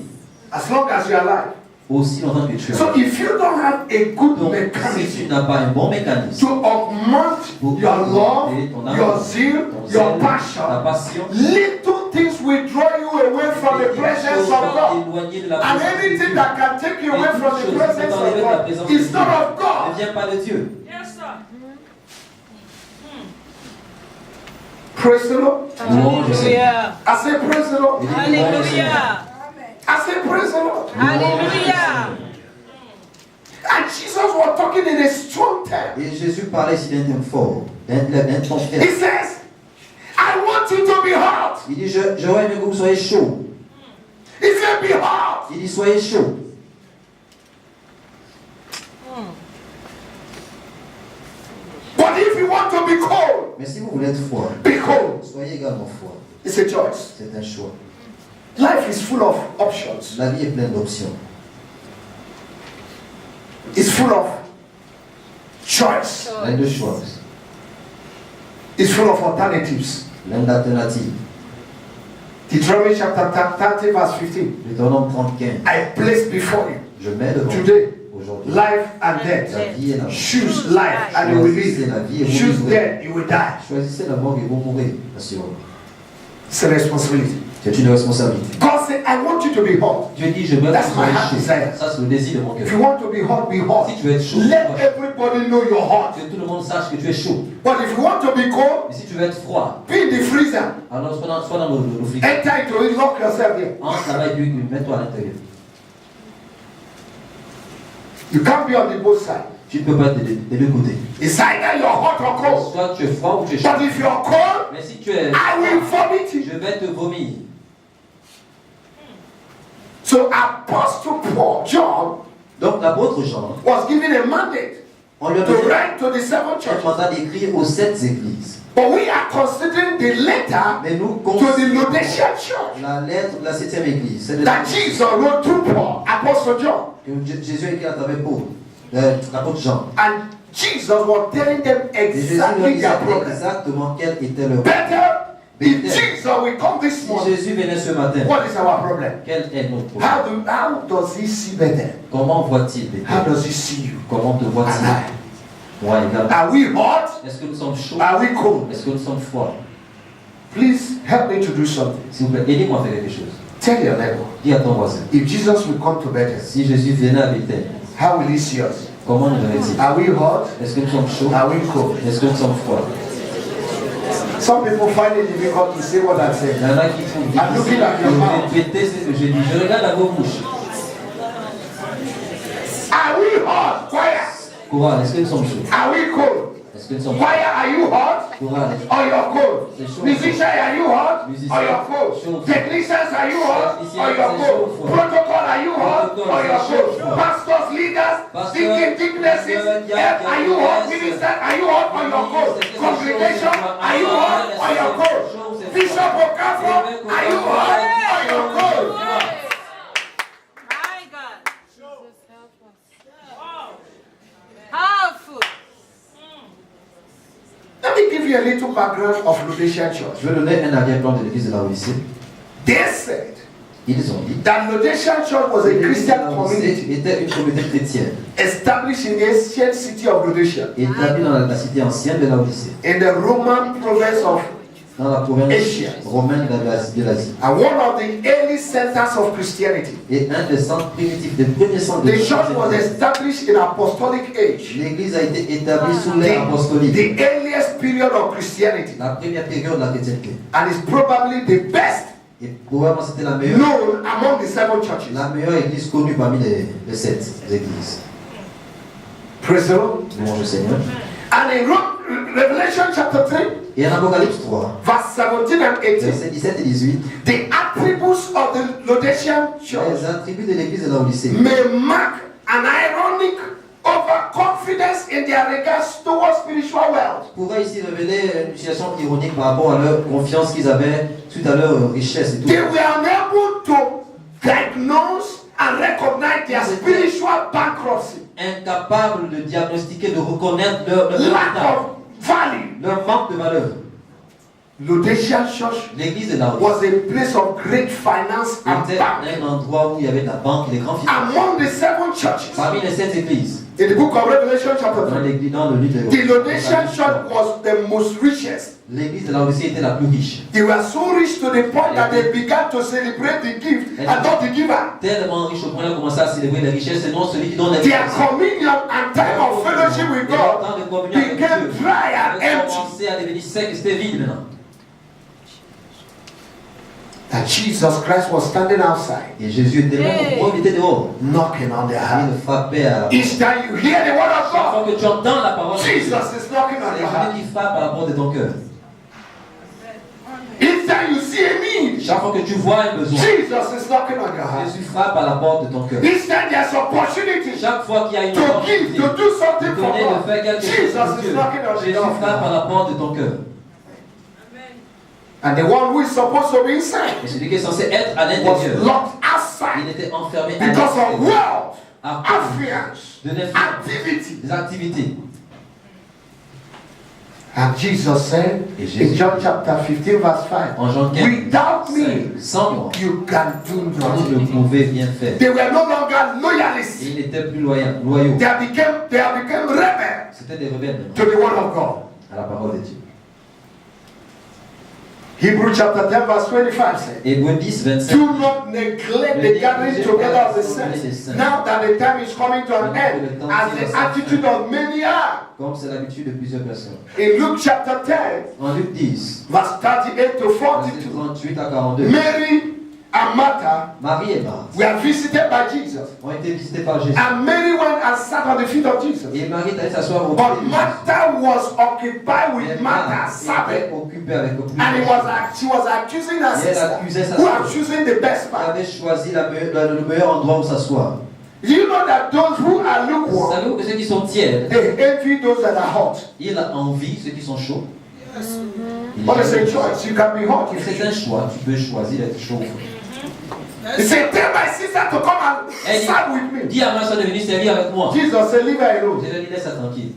as long as you are alive. Aussi longtemps que tu es. So if you don't have a good Donc, si mechanism tu n'as pas un bon mécanisme to augment pour your love, augmenter ton amour, your zeal, ton your zèle, ta passion, passion, little things will draw you away from the presence of God. éloigner de la And présence de anything Dieu. that can take you away from the presence of God is not of Ne God. vient pas de Dieu. Yes, sir. Praise the Lord. Louange au Seigneur. Hallelujah. I say praise the Lord. Et dis louange au Seigneur. Hallelujah. I say praise the Lord. Hallelujah. And Jesus was talking in a strong term. Et Jésus parlait ici d'un thème fort, d'un ton He frère. says, I want you to be hot. Il dit, j'aurais aimé que vous soyez chaud. He said, be hot. Il dit, soyez chaud. But if you want to be cold, Mais si vous voulez être froid, be cold. soyez également froid. It's a choice. C'est un choix. Life is full of options. La vie est pleine d'options. It's full of choice. Plein de choix. It's full of alternatives. Plein d'alternatives. Deuteronomy chapter 30 verse 15. Deutéronome 30, 15. I place before you Je mets devant vous today aujourd'hui life and death. la vie et la mort. Choose life and you will live. Choose death, you will die. Choisissez la mort et vous mourrez. Monsieur. It's a responsibility. C'est une responsabilité. God said, I want you to be hot. Dieu dit, je veux que That's vous my soyez heart chaud. desire. Ça, c'est le désir de mon If cœur. you want to be hot, be hot. Si tu veux être chaud, Let sois chaud. everybody know you're hot. Que tout le monde sache que tu es chaud. But if you want to be cold, Mais si tu veux être froid, be in the freezer. alors sois dans le frigo. Enter into it, lock yourself there. Entre là-bas et puis mets-toi à l'intérieur. You can't be on the both sides. Tu ne peux pas être des deux côtés. It's either you're hot or cold. Soit tu es froid ou tu es chaud. But if you're cold, Mais si tu es I will vomit you. je vais te vomir. So Apostle Paul, John, Donc l'apôtre Jean, was given a mandate on lui a to donné write to the seven un churches. mandat d'écrire aux 7 églises. But we are considering the letter Mais nous to the considérons Laodicean church la lettre de la 7e église. C'est de that Jesus wrote through Paul, Apostle John. que Jésus a écrit à travers Paul, l'apôtre Jean. And Jesus was telling them Et Jésus leur exactly disait their problem. exactement quel était leur Better if Jesus will come this Si morning. Jésus venait ce matin, What is our problem? quel est notre problème? How does he see better? Comment voit-il How Bethel? does he see you? Comment te And voit-il? I? Moi également. Are we hot? Est-ce que nous sommes chauds? Are we cold? Est-ce que nous sommes froids? Please help me to do something. S'il vous plaît, aidez-moi à faire quelque chose. Tell your neighbor. Dis à ton voisin. If Jesus will come to Bethel, Si Jésus venait à Bethel, how will he see us? comment nous verrait-il? Are we hot? Est-ce que nous sommes chauds? Are we cold? Est-ce que nous sommes froids? Some people find it difficult to say what I say. Il y en a qui font I'm looking at your mouth. difficile de répéter ce que j'ai dit. Je regarde à vos bouches. Are we hot? Choir. Courage, est-ce que nous sommes chauds? Are we cold? Est-ce que nous sommes Choir, are you hot? Courage. Or you're cold? C'est chaud. Musicians, are you hot? Musiciens, Or you're cold? chaud. Technicians, are you hot? Techniciens, Or you're c'est cold? chaud. Protocol, are you hot? Protocole, Or you're c'est cold? chaud. Pastors, leaders, Pasteur, deacon, deaconesses, diacre, are you hot? diaconesse, Minister, are you hot? Or you're cold? c'est chaud, Congregation, c'est chaud. are you hot? Or you're cold? Chaud, c'est Bishop Okafor, Évêque are you Okafor, hot? Or you're cold? My God. Powerful. Let me give you a little background of Laodicean Church. Je vais donner un arrière-plan de l'église de la Odyssée. They said Ils ont dit that Laodicean Church was que a l'église de Christian la Odyssée community était une communauté chrétienne, established in the ancient city of Laodicea, établie dans la cité ancienne de la Odyssée, in the Roman province of dans la province Asia. romaine de l'Asie, and one of the early centers of Christianity. et un des centres primitifs, des premiers centres de The church was chrétienté. established in apostolic age, L'église a été établie sous l'ère apostolique, the earliest period of Christianity, la première période de la chrétienté. and is probably the best Et probablement c'était la meilleure, known among the seven churches. la meilleure église connue parmi les 7 églises. Praise the Lord. Louange au Seigneur. And in Revelation chapter 3, Et en Apocalypse 3, verse 17 and 18, versets 17 et 18, the attributes of the Laodicean church les attributs de l'église de la Odyssée may mark an ironic overconfidence in their regards towards spiritual wealth. pourrait ici révéler une situation ironique par rapport à leur confiance qu'ils avaient suite à leur richesse et tout. They were unable to diagnose and recognize their spiritual bankruptcy, Incapables de diagnostiquer, de reconnaître leur lack état, of value. leur manque de valeur. Laodicean church L'église de la Odyssée was a place of great finance and était bank. un endroit où il y avait de la banque et des grands finances. Among the seven churches, Parmi les 7 églises, in the book of Revelation chapter dans 3, l'église, dans le livre the Laodicean de church was the most richest. l'église de la Odyssée était la plus riche. They were so rich to the point that they began to celebrate the gift and not the giver. Tellement riche au point de commencer à célébrer les richesses et non celui qui donne les Their richesses. communion and time of fellowship with Et leur temps God de communion avec became Dieu dry and avait empty. commencé à devenir sec et c'était vide maintenant. That Jesus Christ was standing outside, Et Jésus était même au il était dehors. knocking on their Il heart. le frappait à la Each time you hear the word of Chaque fois God, que tu entends la parole de Dieu, Jesus is knocking on c'est your heart. Jésus qui frappe à la porte de ton cœur. Each time you see a need, Chaque fois que tu vois un besoin, Jesus is knocking on your heart. Jésus frappe à la porte de ton cœur. Each time there's opportunity Chaque fois qu'il y a une to give, opportunité to do something de for donner, de faire God, quelque chose Jesus pour is Dieu, knocking on the Jésus door. frappe à la porte de ton cœur. And the one who is supposed to be inside Et celui qui est censé être à was l'intérieur, locked il outside était enfermé à because of l'extérieur wealth, à cause affluence, de l'influence, activity. des activités. And Jesus said Et in Jésus, John chapter 15 verse 5, en Jean 15, without me, sans moi, you can do vous nothing. ne pouvez rien faire. They were no longer loyalists. Et ils n'étaient plus loyaux. They became rebels C'était des rebelles maintenant, to the word of God. à la parole de Dieu. Hebrews chapter 10 verse 25 said, Hébreux 10, 25. do not neglect the gathering together of the saints, now that the time is coming to an end, as the attitude of many are. Comme c'est l'habitude de plusieurs personnes. In Luke chapter 10, En Luc 10, verse 38 to versets 42, 38 à 42, Mary and Martha Marie et Marthe were visited by Jesus. ont été visités par Jésus. And Mary went and sat on the feet of Jesus. Et Marie est allée s'asseoir au pied But de Jésus. Martha was occupied Mais with Marthe Martha's était Sabbath. occupée avec le plus. And she was accusing her Et elle sister, accusait sa who had sœur. chosen the best Elle part. avait choisi le meilleur endroit où s'asseoir. You know that those who are lukewarm, Savez-vous que ceux qui sont tièdes, they envy those that are hot. ils envient ceux qui sont chauds. But it's a choice. You can be hot if you C'est un choix, tu peux choisir d'être chaud. He said, tell my sister to come and serve with me. Dis à ma soeur de venir servir avec moi. Jesus said, leave her alone. Je lui laisse tranquille.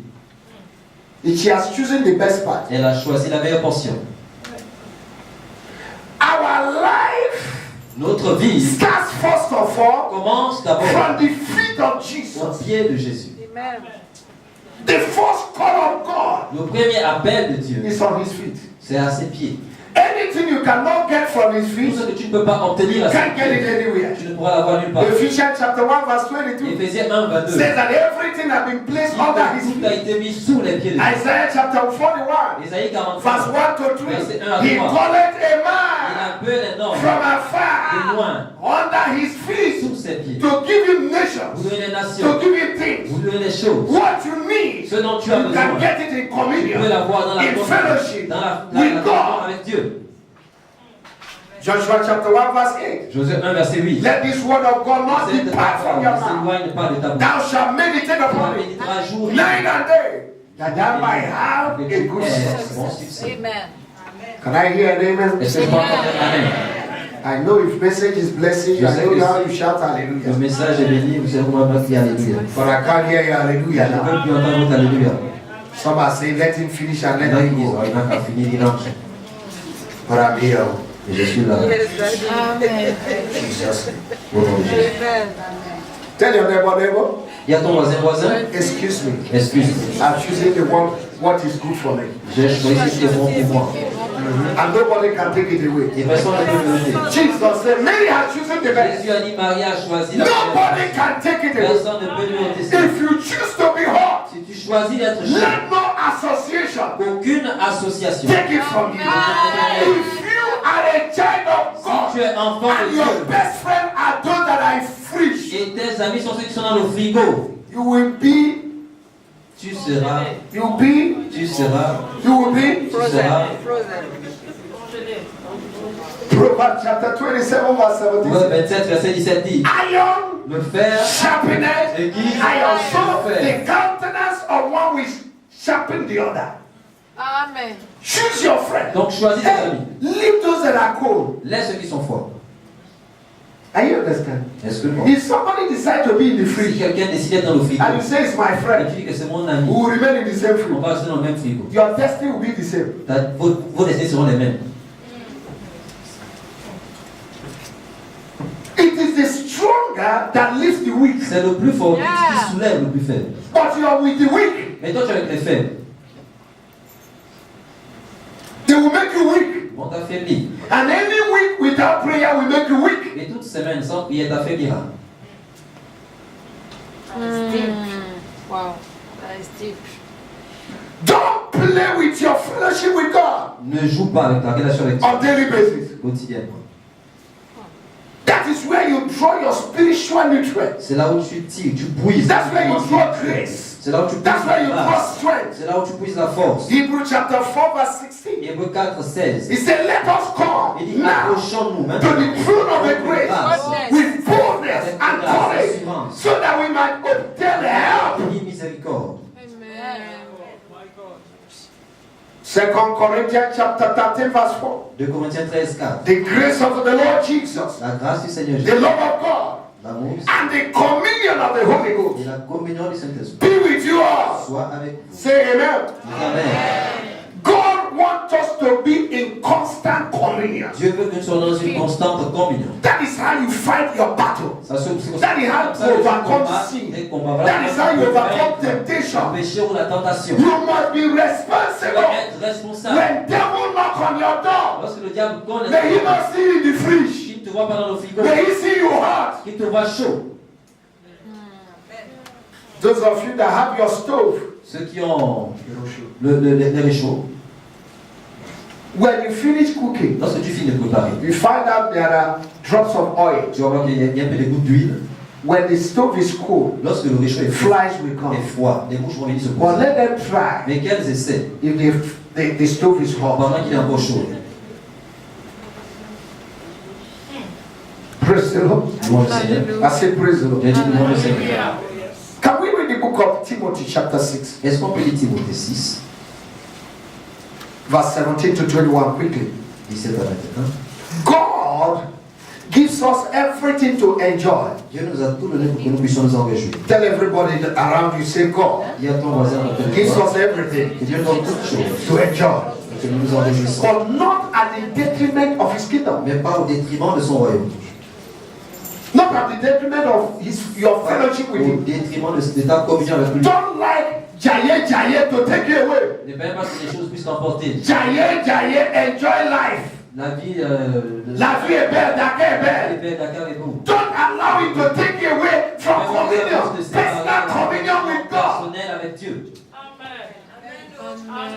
She has chosen the best part. Elle a choisi la meilleure portion. Our life Notre vie starts first of all commence d'abord from the feet of au Jesus. pied de Jésus. Amen. The first call of God Le premier appel de Dieu, is on his feet. c'est à ses pieds. Anything you cannot get from his Tout feet, ce que tu ne peux pas obtenir à ses can't get it pieds, anywhere. tu ne pourras l'avoir nulle part. Ephesians chapter 1 verse 22 Éphésiens 1, 22. says that everything has been placed under his Tout a feet. été mis sous les pieds de Jésus. Isaiah chapter 41 Isaïe 43, verse 1 to 3. verset 1 à He 3. called a Il man appelle un homme from de afar loin, under his feet sous ses pieds. to give him Vous nations, donnez les to nations, give him things. vous donnez les choses. What you need, Ce dont tu as you can besoin, get it in tu peux communion, l'avoir dans la in communion, fellowship dans la with communion God. avec Dieu. Joshua chapter 1 verse 8. Josué 1, verset 8. Let this word of God not Cette depart from parole your ne mouth. s'éloigne pas de ta bouche. Thou shalt meditate Tu upon it méditeras jour et night and day, that thou might nuit, have que a tu good aies success. bon succès. Amen. Can I hear an amen? Est-ce que je peux entendre un Amen? I know if message is blessing you, I know how you shout Le hallelujah. message est béni, vous savez comment on va crier Alléluia. But I can't hear you Je hallelujah ne now. peux plus entendre votre Alléluia. Some are saying, let him finish and Il y let en a qui him disent, go. oh, il n'a qu'à finir, il rentre. But I'm here. Et je suis là. Amen. Jesus. Au nom de Jésus. Amen. Tell your neighbor, Il y a ton voisin, excuse me. excuse-moi. I'm choosing the one what is good for me. J'ai choisi ce qui est bon pour moi. And nobody can take it away. Et personne ne peut me le dire. Jesus said, Mary has chosen the best. Jésus a dit, Marie a choisi la meilleure. Nobody can take it away. Personne ne peut lui ôter ça. If you choose to be hot, Si tu choisis d'être chaud, let no association aucune association. take it from you. If you are a child of Si tu God es enfant de and your Dieu best friend are those that are in fridge, et tes amis sont ceux qui sont dans le frigo, you will be, tu seras, you will be, tu seras, you will be. tu seras. Proverbs chapter 27 verse Proverbe 17. 27, verset 17 dit, Iron le fer sharpened aiguise iron. le So fer. the countenance of one which sharpen the other. Amen. Choose your friend. Donc choisis tes Hey, amis. leave those that are cold. Laisse ceux qui sont forts. Are you understand? Est-ce que bon? If somebody decide to be in the Si fridge quelqu'un décide d'être dans le frigo and you say it's my et friend, tu dis que c'est mon we ami, will remain in the same on fridge. va rester dans le même frigo. Your destiny will be the same. Vos destinées seront les mêmes. It is the stronger that lifts the weak. C'est le plus fort Yeah. qui soulève le plus faible. But you are with the weak. Mais toi, tu es avec les faibles. They will make you weak. Ils vont t'affaiblir. And any week without prayer will make you weak. Et toute semaine sans prière t'affaiblira. Wow. That is deep. Don't play with your fellowship with God Ne joue pas avec ta relation avec Dieu on daily basis. quotidiennement. That is where you draw your spiritual nutrients. C'est là où tu tires, tu puises. That's where you draw grace. C'est là où tu That's puises where you la draw grâce. strength. C'est là où tu puises la force. Hebrews chapter 4 verse 16. Hébreux 4, 16. He said, let us come Il dit, now approchons-nous to maintenant. the throne of the grace with boldness and courage so that we might obtain help. Ni miséricorde. Amen. 2 Corinthians chapter 13 verse 4. 2 Corinthiens 13, 4. The grace of the Lord Jesus, La grâce du Seigneur the Jésus, love of God, l'amour du and the communion of the Holy et Ghost la communion du Saint-Esprit be with you all. soit avec vous. Say amen. Amen. God wants us to be in constant communion. Dieu veut que nous soyons dans une constante communion. That is how you fight your battle. Ça, c'est comme That is how ça you que tu overcome combats sin. les combats. That is how you overcome Le temptation. péché ou la tentation. You must be Tu dois responsible. être responsable. When devil knock on your door, Lorsque le diable connaît, may he not see you in the fridge. qu'il ne te voit pas dans le frigo, May he see you hot. qu'il te voit chaud. Those of you that have your stove, Ceux qui ont les réchauds, when you finish cooking, lorsque tu finis de préparer, you find out there are drops of oil. tu vas voir qu'il y a un peu de gouttes d'huile. When the stove is cold, Lorsque le réchaud est flies will come. froid, les mouches vont venir se But poser. let them try Mais qu'elles essaient if the stove is hot. pendant qu'il est encore chaud. Praise the Lord. Louange le Seigneur. I say praise the Lord. J'ai dit louange le Seigneur. Can we read the book of Timothy chapter 6? Est-ce qu'on peut lire Timothée 6? Verse 17 to 21 quickly. 17 à 21. God gives us everything to enjoy. Dieu nous a tout donné pour que nous puissions nous en réjouir. Tell everybody around you, say God Dis à ton voisin à côté de gives toi us everything que Dieu nous donne toutes choses to enjoy. pour que nous nous en réjouissons. But not at the detriment of his kingdom. Mais pas au détriment de son royaume. Not at the detriment of your fellowship with Au him. détriment de ta communion avec lui. Don't like jaye to take you away. Ne permets pas que les choses puissent t'emporter. Jaye, enjoy life. La vie, La vie est belle, Dakar est belle. belle, Dakar est beau. Don't allow it to take you away from communion, personal communion with God. Personnel avec Dieu.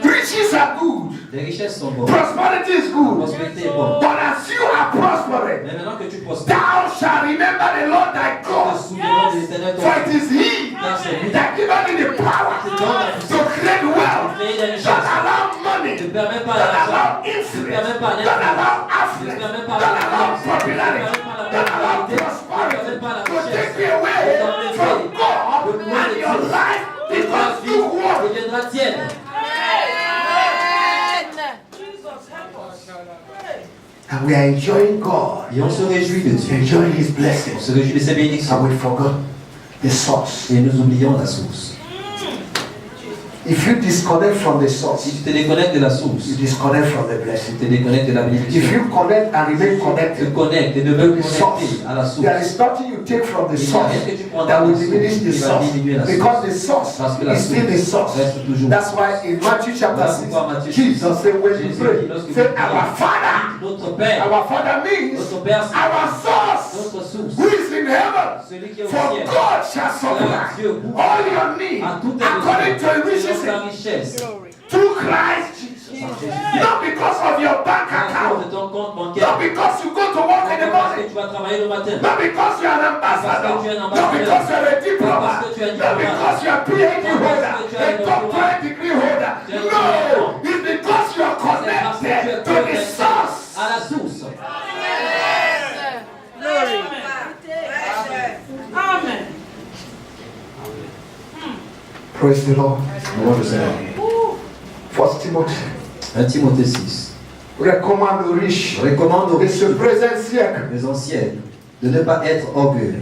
Riches are good. Les richesses sont bonnes. Prosperity is La good. prospérité est bonne. But as you are prospering, Mais maintenant que tu prospères, thou shalt remember the Lord thy te God. souviendras de l'Éternel ton For Dieu. it is he Car c'est lui that giveth thee the power to create wealth. Don't allow money. ne permet pas Don't l'argent. allow Ne influence. permet pas Don't allow l'influence. Ne affluence. permet Don't pas la allow richesse. popularity. Ne permet pas la Don't allow popularité. Ne prosperity permet pas la to richesse. take you away from God and your life because you want. deviendra tienne. And we are enjoying God. Et on se réjouit de Dieu. Enjoying his On blessings. se réjouit de ses bénédictions. And we forgot the source. Et nous oublions la source. If you disconnect from the Si source, tu te déconnectes de la you source, disconnect from the tu blessing. te déconnectes de la If bénédiction. you connect and remain Tu connected, te connectes et demeures connecté à la source. there is nothing you take from the Il n'y a source rien que tu prends that dans will la diminish source the qui va source. diminuer la Because source. the source Parce que la is still the source source. reste toujours. That's why in Matthew chapter Voilà 6, pourquoi Matthieu Jesus said when you Jésus pray, dit lorsque say vous our priez, Father. Notre Père, Our Father means notre Père, c'est our source notre source. who is in heaven. Celui qui est au For ciel. God shall supply Dieu vous all your needs à tout according to his riches selon sa richesse. through Christ Jesus. Not because of your bank À cause de account. ton compte Not bancaire. because you go to work in the Parce que morning. tu vas travailler le matin. Not because you are an ambassador. Parce que tu es un Not ambassadeur. because you are a diploma. Parce que tu es un Not diplomate. because you are a PhD Parce holder. que tu es un A doctorate degree holder. Tu es un No. doctorant. It's because you are C'est parce que tu es connected to the connecté source. à la source. Amen. Praise the Lord. Louange au Seigneur. 1 Timothy. 1 Timothée 6. Recommande aux riches Recommande aux de ce présent siècle. les anciens de ne pas être orgueilleux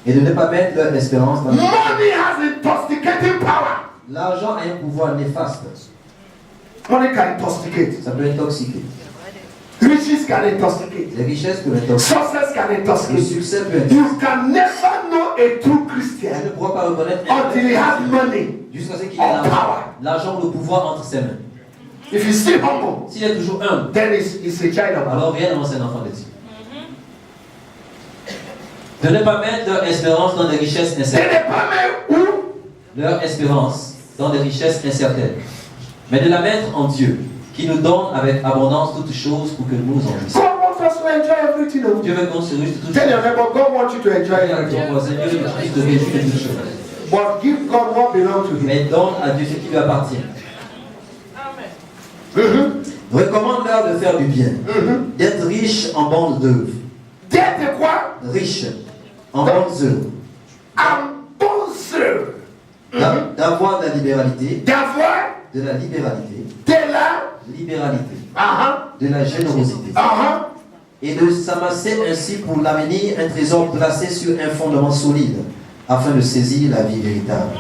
et de ne pas mettre leur espérance dans Money has intoxicating power. l'argent a un pouvoir néfaste. Money can intoxicate. Ça peut intoxiquer. Riches can intoxicate. Les richesses peuvent intoxiquer. Success can Le intoxicate. succès peut intoxiquer. You can never know a true Tu Christian ne pourras pas reconnaître until he has money jusqu'à ce qu'il ait or l'argent. power. L'argent ou le pouvoir entre ses mains. If he's still humble, S'il est toujours humble, then he's a child of God. alors réellement c'est un enfant de Dieu. De ne pas mettre leur espérance dans des richesses They incertaines. n'est pas même où Leur espérance dans des richesses incertaines. Mais de la mettre en Dieu, qui nous donne avec abondance toutes choses pour que nous nous en jouissions. God wants us to enjoy everything. of Dieu you. veut qu'on se réjouisse de toutes Tell your choses. neighbor, God wants you to enjoy Dis à ton everything. voisin, Dieu veut que tu te réjouisses de toutes choses. But give God what belongs to him. Mais donne à Dieu ce qui lui appartient. Amen. Recommande-leur de faire du bien, d'être riche en bonnes œuvres. D'être quoi? Riche en bonnes œuvres. Un bon sœur. D'avoir de la libéralité, D'avoir de la libéralité, de la libéralité, uh-huh, de la générosité. uh-huh, Et de s'amasser ainsi pour l'avenir un trésor placé sur un fondement solide, afin de saisir la vie véritable.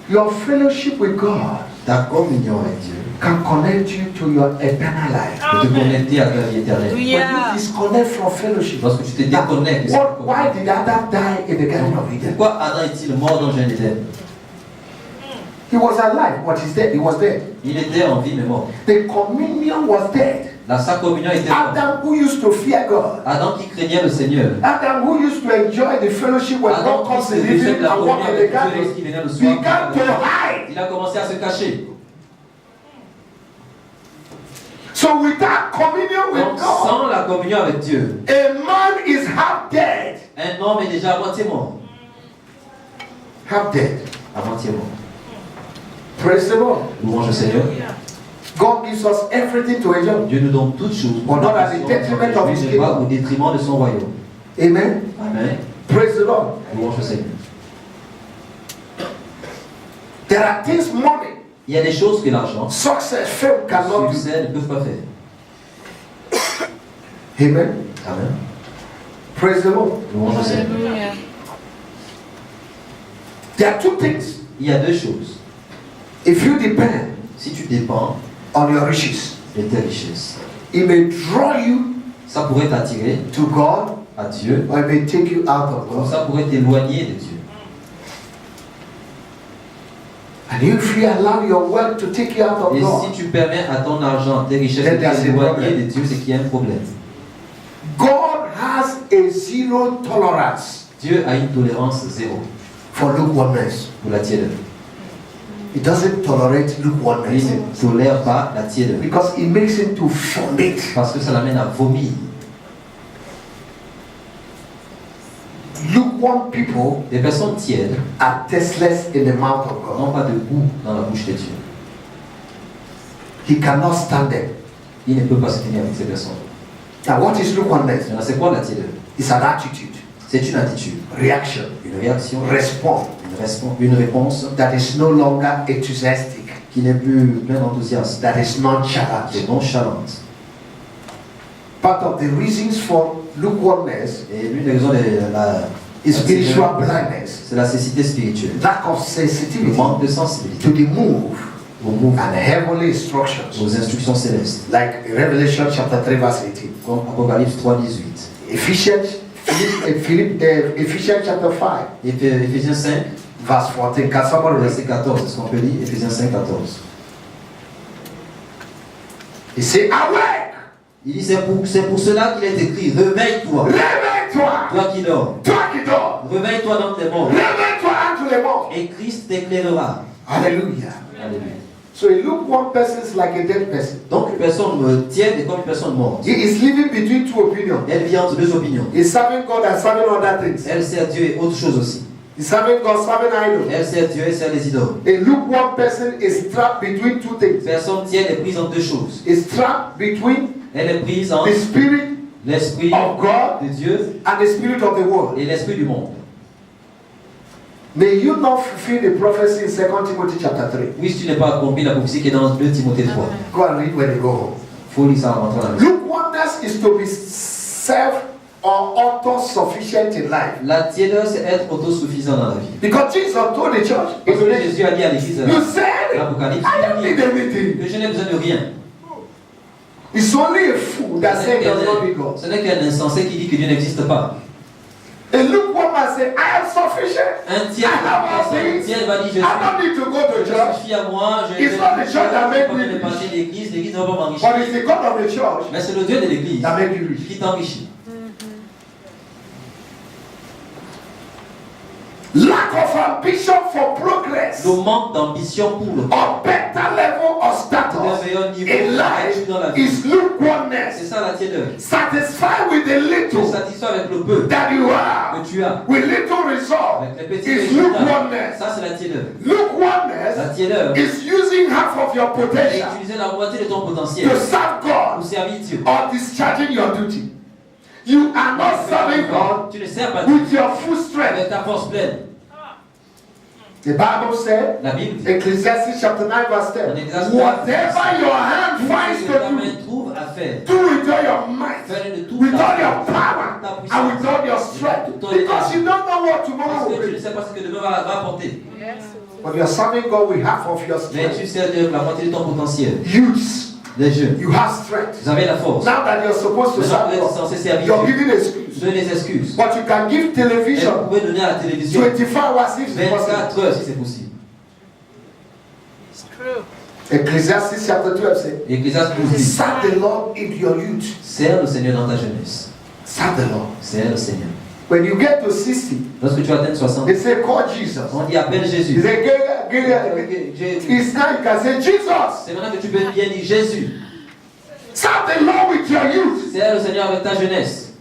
your fellowship with God Ta communion avec Dieu can connect you to your eternal life. peut te connecter à ta vie éternelle. When you disconnect from fellowship, Lorsque tu te déconnectes, why did Adam die in the Garden of Eden? pourquoi Adam est-il mort dans le jardin d'Éden? He was alive, but he's dead. He was dead. Il était en vie mais mort. The communion was dead. Sa communion était morte. Adam, who used to fear God, Adam qui craignait le Seigneur. Adam, who used to enjoy the fellowship when Adam God comes qui in se the réjouissait evening de la and communion walk in the avec Dieu garden, lorsqu'il venait le soir. began to hide. Il a commencé à se cacher. So without communion with Donc God, sans la communion avec Dieu, a man is half dead. un homme est déjà à moitié mort. Half dead. À moitié mort. Praise the Lord. Louange au Seigneur. God gives us everything to enjoy. Dieu nous donne toutes choses. But not at the detriment of his Mais pas kingdom. au détriment de son royaume. Amen. Amen. Praise the Lord. Louange au Seigneur. There are things money Il y a des choses que l'argent, success, fame cannot le do. succès ne peuvent pas faire. Amen. Amen. Praise the Lord. Louange au Seigneur. Alléluia. There are two things. Il y a deux choses. If you depend Si tu dépends on your riches, de tes richesses, it may draw you ça pourrait t'attirer to God à Dieu, or it may take you out of ou God. ça pourrait t'éloigner de Dieu. And if you allow your wealth to take you out of Et God, si tu permets à ton argent, tes richesses Then de there's a t'éloigner problem. de Dieu, c'est qu'il y a un problème. God has a zero tolerance Dieu a une tolérance zéro for lukewarmness. pour la tièdeur. He doesn't tolerate Il lukewarmness ne tolère pas la tièdeur because it makes him to vomit. parce que ça l'amène à vomir. Lukewarm people Les personnes tièdes are tasteless in the mouth of God. n'ont pas de goût dans la bouche de Dieu. He cannot stand them. Il ne peut pas se tenir avec ces personnes. Now, what is lukewarmness? Alors c'est quoi la tièdeur? It's an attitude, C'est une attitude, reaction, une réaction, response une réponse that is no longer enthusiastic, qui n'est plus pleine d'enthousiasme, that is nonchalant. qui est nonchalante. Part of the reasons for lukewarmness Et l'une des raisons de la is spiritual blindness, c'est la cécité spirituelle, lack of le sensitivity manque de sensibilité to the move au mouvement, and heavenly instructions, aux instructions célestes, like Revelation chapter 3 verse 18, comme Apocalypse 3:18, Ephesians chapter 5 et Éphésiens 5, verse 14. Can somebody read? verset 14, est-ce qu'on peut lire Éphésiens 5, 14. He say, awake, Il dit c'est pour cela qu'il est écrit, réveille-toi, réveille-toi, toi qui dors, toi qui dors, réveille-toi dans tes morts, réveille-toi entre les morts. et Christ t'éclairera. Hallelujah. Alléluia. So a lukewarm person is like a dead person. Donc une personne tiède est comme une personne morte. He is living between two opinions. Elle vit entre deux opinions. He's serving God and serving other things. Elle sert Dieu et autre chose aussi. He's serving God, serving idols. Elle sert Dieu et sert les idoles. A lukewarm person is trapped between two things. Personne tiède est prise en deux choses. Is trapped between Elle est prise en the spirit l'esprit of God de Dieu and the spirit of the world. et l'esprit du monde. May you not fulfill the prophecy in 2 Timothy chapter 3. Oui, si tu n'es pas accompli la prophétie qui est dans 2 Timothée 3. Go and read when you go home. Il faut lire ça en rentrant à la maison. Lukewarmness is to be self or auto-sufficient in life. La tiédeur, c'est être autosuffisant dans la vie. Because Jesus told the church, Parce que Jésus a dit à l'église, you said, l'Apocalypse, I don't need anything. que je n'ai besoin de rien. It's only a fool that said does not need God. Ce n'est qu'un insensé qui dit que Dieu n'existe pas. A lukewarm man said, I am sufficient. Un tiède va dire, je I don't need to go to church. suffis à moi, je It's not the church that vais make pas me me rich. passer l'église ne va pas m'enrichir. But it's the God of the church Mais c'est le Dieu de l'église that make you rich. qui t'enrichit. Lack of ambition for progress Le manque d'ambition pour le or better level of le status meilleur niveau in de life dans la vie. is C'est lukewarmness. ça la tiédeur. Satisfied with the Tu es little satisfait avec le peu that you have, que tu as. with little result, Avec les petits is résultats. lukewarmness. Ça, c'est la tiédeur. La Lukewarmness tiédeur is using half of your est potential utiliser la moitié de ton potentiel to serve God pour servir Dieu. or discharging your duty. You are not serving God Tu ne sers pas Dieu with your full strength. avec ta force pleine. The Bible said, La Bible dit, Ecclesiastes chapter 9 verse 10, whatever your hand finds tout ce to que ta do, main trouve à faire, do with all your might, fais-le de toute with ta all your force, power, ta and puissance. with all your strength. Because you don't know what tomorrow Parce will que tu ne bring. sais pas ce que demain va apporter. But you're serving God with half of your Mais tu strength. sers Dieu avec la moitié de ton potentiel. Youths, Les jeunes, you have strength. vous avez la force. Now that you're supposed to Maintenant, serve vous êtes God, censé servir you're Dieu. giving excuse. Donnez des excuses. But you can give Et vous television pouvez donner à la télévision 24 hours if it's possible. 24 heures si c'est possible. It's true. Ecclesiastes chapter 12 says, Ecclésiaste nous dit, serve the Lord in your youth. sers le Seigneur dans ta jeunesse. Serve the Lord. Sers le Seigneur. When you get to 60, Lorsque tu atteins 60, they say, call Jesus. on dit appelle You Jésus. say, Jésus. it's now you can say, Jesus. C'est maintenant que tu peux bien dire Jésus. Serve the Lord with your youth. Sers le Seigneur avec ta jeunesse.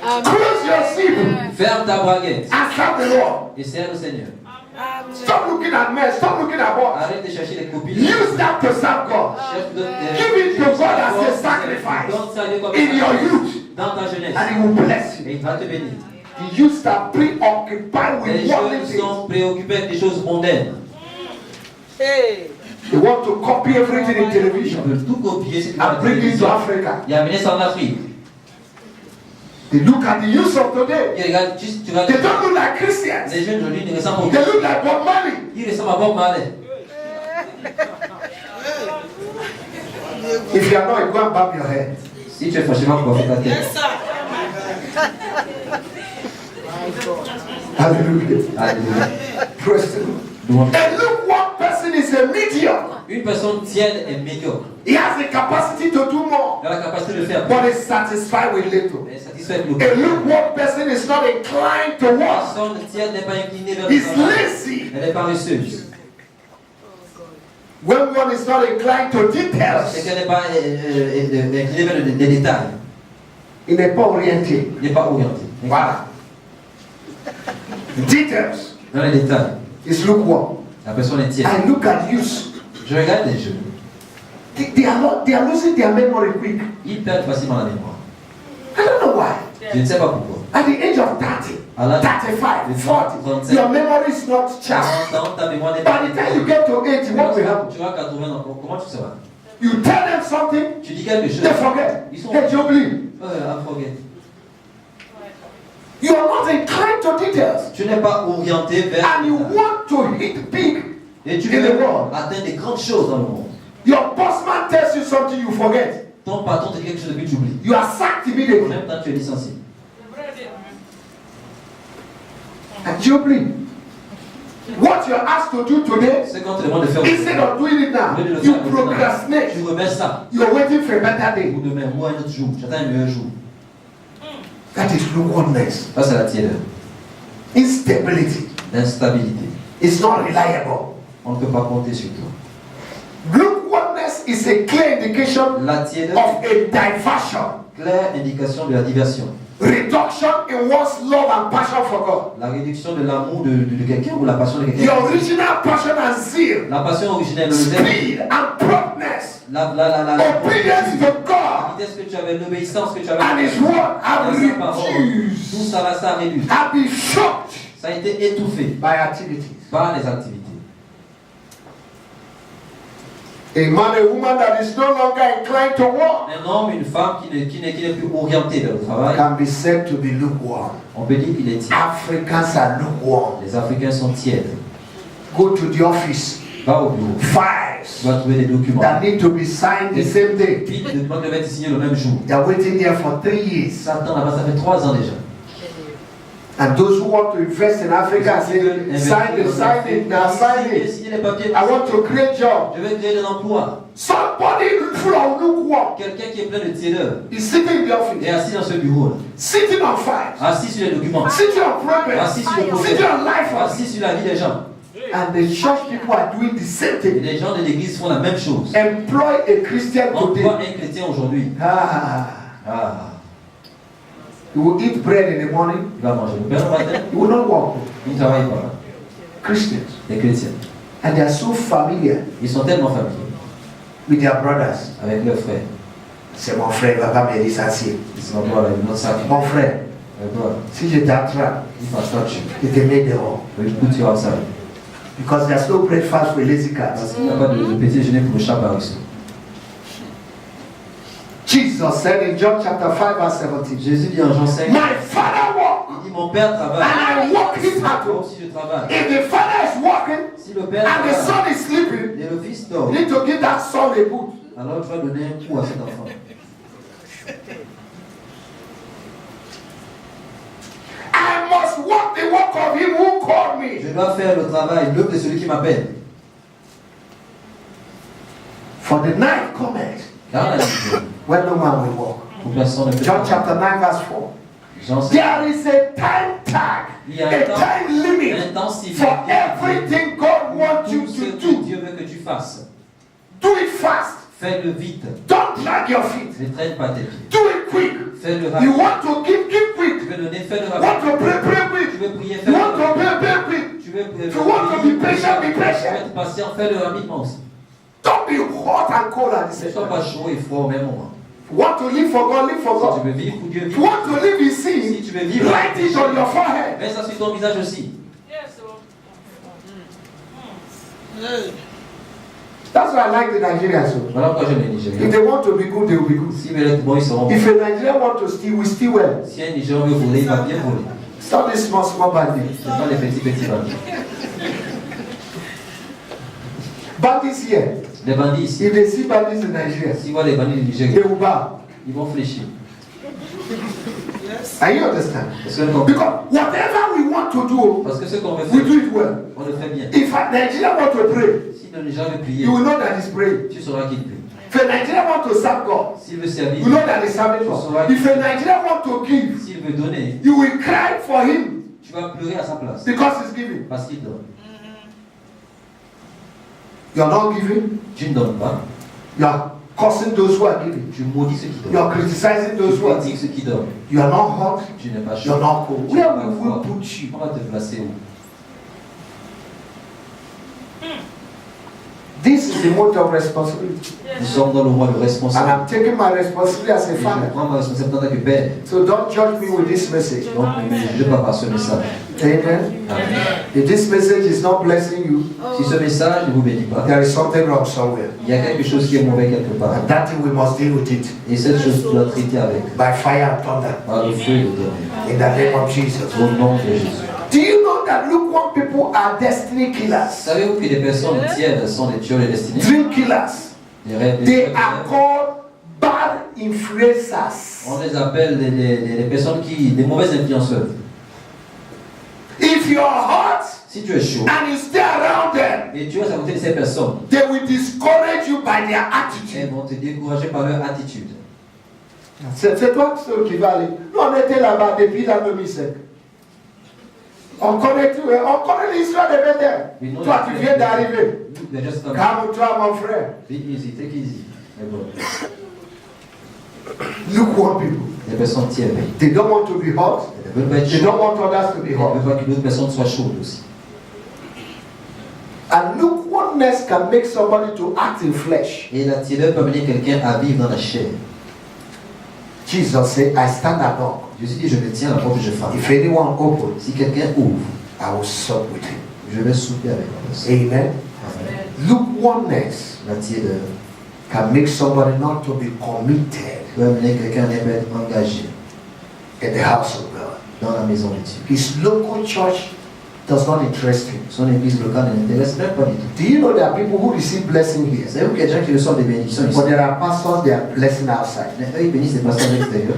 Amen. Close your sleep Ferme ta braguette and serve the Lord. et sers le Seigneur. Amen. Stop looking at men. Stop looking at boys. Arrête de chercher les copines. Use that to serve God. Cherche Give it to God as a sacrifice Donne ça à Dieu comme in your sacrifice youth, dans ta jeunesse. and He will bless Et you. il va te bénir. The youths are preoccupied Les with worldly jeunes things. sont préoccupés avec des choses mondaines. Hey. They want to copy everything in Ils television veulent tout copier, c'est tout à and la bring it to télévision. Africa. Et amener ça en Afrique. They look at the youth of today. Et regarde, tu regardes They don't look like Christians. les jeunes aujourd'hui, ils ressemblent They au look like Bob Marley. Ils ressemblent à Bob Marley. If you are not, go and bump your head. Si tu es fâché, va coiffer ta tête. Yes, sir. Hallelujah. Alléluia. Praise the Lord. A lukewarm person is a mediocre. Une personne tiède est médiocre. He has the capacity to do more, Il a la capacité de faire plus, but is satisfied with little. mais satisfait avec le A peu. lukewarm person is not inclined to La work. personne tiède n'est pas inclinée vers le He's travail. lazy. Elle est paresseuse. When one is not inclined to C'est details, qu'elle n'est pas inclinée vers les détails. il n'est pas orienté. Il n'est pas orienté. Voilà. Details Dans les détails, is lukewarm. la personne est tiède. I look at youth. Je regarde les jeunes. They are losing their memory quick. Ils perdent facilement la mémoire. I don't know why. Je ne sais pas pourquoi. At the age of 30, À l'âge 35, de 40, 35, your memory is not sharp. 40 ans, ta mémoire n'est pas. By the time you get to 80, what will happen? Tu as 80 ans, comment tu seras? You tell them something, Tu dis quelque chose. they forget. Ils sont. Hey, Jubilee, I forget. you are not inclined to details. Tu n'es pas orienté vers. And you want to hit big. Et tu in veux the world. atteindre des grandes choses dans le monde. Your bossman tells you something, you forget. Ton patron te dit quelque chose et puis tu oublies. You are sacked En immediately. même temps, tu es licencié. And Jubilee, what you're asked to do today, C'est quand tu demandes de faire. instead of doing it now, you procrastinate. Tu remets ça. You're waiting for a better day. Ou demain, ou un autre jour. J'attends un meilleur jour. That is lukewarmness. Ça, c'est la tièdeur. Instability. L'instabilité. It's not reliable. On ne peut pas compter sur toi. Lukewarmness is a clear indication La tièdeur, of a diversion, claire indication de la diversion. reduction in one's love and passion for God. La réduction de l'amour de quelqu'un ou la passion de quelqu'un. The original passion and zeal, La passion originelle, le zèle, speed and promptness, la obedience to God vitesse que tu avais, l'obéissance que tu avais. and His word have dans sa parole. Tout reduced, ça va, ça a réduit. have been shocked Ça a été étouffé by activities. par les activités. A man, a woman that is no longer inclined to work Un homme, une femme qui n'est plus orienté vers le travail, can be said to be lukewarm. on peut dire qu'il est tiède. Africans are lukewarm. Les Africains sont tièdes. Go to the office, Va au bureau. files Tu vas trouver des documents. that need to be signed the same day. Puis les documents devaient être signés le même jour. They are waiting there for 3 years. Ça attend là-bas, ça fait 3 ans déjà. And those who want to invest in Africa say, sign it, now sign it. Signer les papiers. I want to create jobs. Je vais créer de l'emploi. Somebody full of lukewarm Quelqu'un qui est plein de tiédeur is sitting in the est office, assis dans ce bureau là, sitting on files, assis sur les documents, sitting on progress, assis sur le sitting projet, on life. assis sur la vie des gens. And the church people are doing the same Et thing. les gens de l'église font la même chose. Employ a Christian On today. voit un chrétien aujourd'hui. Ah, you will eat bread in the morning. Il va manger le pain le matin, You will not walk. il ne travaille pas. Christians. Les chrétiens. And they are so familiar Ils sont tellement familiers with their brothers. avec leurs frères. C'est mon frère, il va pas me licencier. Ils sont voilà, ils n'ont ça. Mon frère, Voilà. si je t'attrape, Ils font ça dessus. je te mets dehors. Ils put you outside. Because there's no breakfast for lazy cats. Parce qu'il n'y a pas de petit déjeuner pour le chat par ici. Jesus said in John chapter 5 verse 17, Jésus dit en Jean 5, my father walk il dit mon père travaille. and I walk his Moi battle. aussi je travaille. If the father is walking Si le père and the travaille son is sleeping, et le fils you dort, need to give that son a boot. alors tu vas donner un coup à cet enfant. I must walk the walk of him who called me. Je dois faire le travail, l'œuvre de celui qui m'appelle. For the night cometh Car la nuit, when no man will walk. pour personne ne peut John travailler. chapter 9 verse 4. Jean 5, There is a time tag, il y a a un temps, time limit intensif for everything God wants you tout ce to que do. Dieu veut que tu fasses. Do it fast. Fais-le vite. Don't drag your feet. Ne traîne pas tes pieds. Do it quick. Fais-le You rapide. want to give Tu quick. veux donner, fais-le You rapide. want to pray Tu quick. veux prier, You fais-le want to rapide. pray quick. Tu veux If you want to be patient, be Tu veux patient. être patient, fais-le rapidement aussi. Don't be hot and cold at the Ne same sois time. pas chaud et froid au même moment. If you want to live for God, live for Si tu God. veux vivre pour Dieu, If vis. you want to live in Si sin, tu veux vivre, write it on your forehead. mets ça sur ton visage aussi. Yes, sir. That's why I like the Nigerians. So. Voilà pourquoi j'aime les If Nigériens. they want to be good, they will be good. S'ils veulent être bons, ils seront bons. If a Nigerian want to steal, we steal well. Si un Nigérian veut voler, il va bien voler. It's not this small bandits. Ce n'est pas les petits bandits. Bandits here. Les bandits ici, If they see bandits in Nigeria, s'ils voient les bandits du they Nigeria, will bow. ils vont fléchir. And you understand? Est-ce que vous comprenez? Because whatever we want to do, Parce que ce qu'on veut we faire, do it well. on le fait bien. If a Nigerian want to pray, Si le Nigérian veut prier, you will know that he's praying. tu sauras qu'il prie. If a Nigerian want to serve God, S'il veut servir, you know that he's serving God. If a Nigerian want to give, s'il veut donner, you will cry for him tu vas pleurer à sa place. because he's giving. Parce qu'il donne. You are not giving. Tu ne donnes pas, You are cursing those who are giving. tu maudis ceux qui You donnent. are criticizing Tu those who are critiques giving. ceux qui donnent. You are not hot. Tu n'es pas You are chaud. not cold. Tu n'es Where pas will froid. we put you? On va te placer où? This is the mode of responsibility. Nous sommes dans le mois de And responsabilité. I'm taking my responsibility as a Et je father. prends ma responsabilité en tant que père. So don't judge me with this message. Donc, ne me jugez pas par ce message. Amen. Amen. If this message is not blessing you, Si ce message ne vous bénit pas, there is something wrong somewhere. il y a quelque chose qui est mauvais quelque part. And that thing we must deal with it Et cette chose, tu dois traiter avec. by fire and thunder. Par le feu de Dieu. In the name of Jesus. Au nom de Jésus. Do you know that lukewarm people are destiny killers? Savez-vous que les personnes tièdes sont des tueurs de destinée? Dream killers. Des rêves, des They tueurs de are rêve. called bad influencers. On les appelle des personnes des mauvaises influenceurs. If you're hot Si tu es chaud and you stay around them, et tu es à côté de ces personnes, they will discourage you by their attitude. elles vont te décourager par leur attitude. C'est toi qui vas aller. Nous, on était là-bas depuis la 2005. On connaît tout, hein. On connaît l'histoire de Bethel. We know Toi, that- tu viens d'arriver. They're just coming. Calme-toi, mon frère. Be easy, take it easy. Mais bon, Lukewarm people. les personnes tièdes, They don't want to be hot. elles ne veulent pas être They chaudes. don't want others to be Elles ne hot. veulent pas que d'autres personnes soient chaudes aussi. And lukewarmness can make somebody to act in flesh. Et la tiédeur peut amener quelqu'un à vivre dans la chair. Jesus said, I stand at door. Jésus dit, je me tiens à la porte et je frappe. If anyone opens, Si quelqu'un ouvre, I will sup with him. je vais souper avec la personne. Amen. Amen. Lukewarmness La tiédeur can make somebody not to be committed peut amener quelqu'un à ne pas être engagé in the house of God. dans la maison de Dieu. His local church does not interest him. Son église locale ne l'intéresse même pas du tout. Do you know there are people who receive blessing here? Savez-vous qu'il y a des gens qui reçoivent des bénédictions ici? But there are pastors they are blessing outside. Mais eux, ils bénissent des pasteurs de l'extérieur.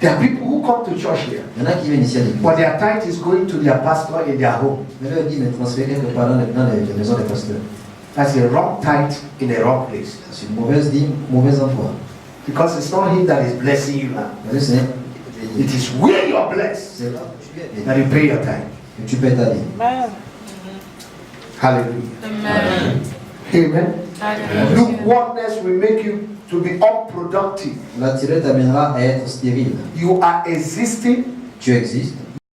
There are people who come to church here, Il y en a qui viennent ici à l'église. but their tithe is going to their pastor in their home. Mais leur dit, mais transférer quelque part dans les maisons des pasteurs. That's a wrong tithe in a wrong place. C'est une mauvaise dîme, mauvais endroit. Because it's not him that is blessing you now. Vous savez, It is where you are blessed c'est là où tu es béni. that you pay your tithe. Et tu paies ta dîme. Amen. Hallelujah. Amen. Amen. Hallelujah. Lukewarmness will make you to be unproductive. La tirette t'amènera à être stérile. You are existing, Tu existes,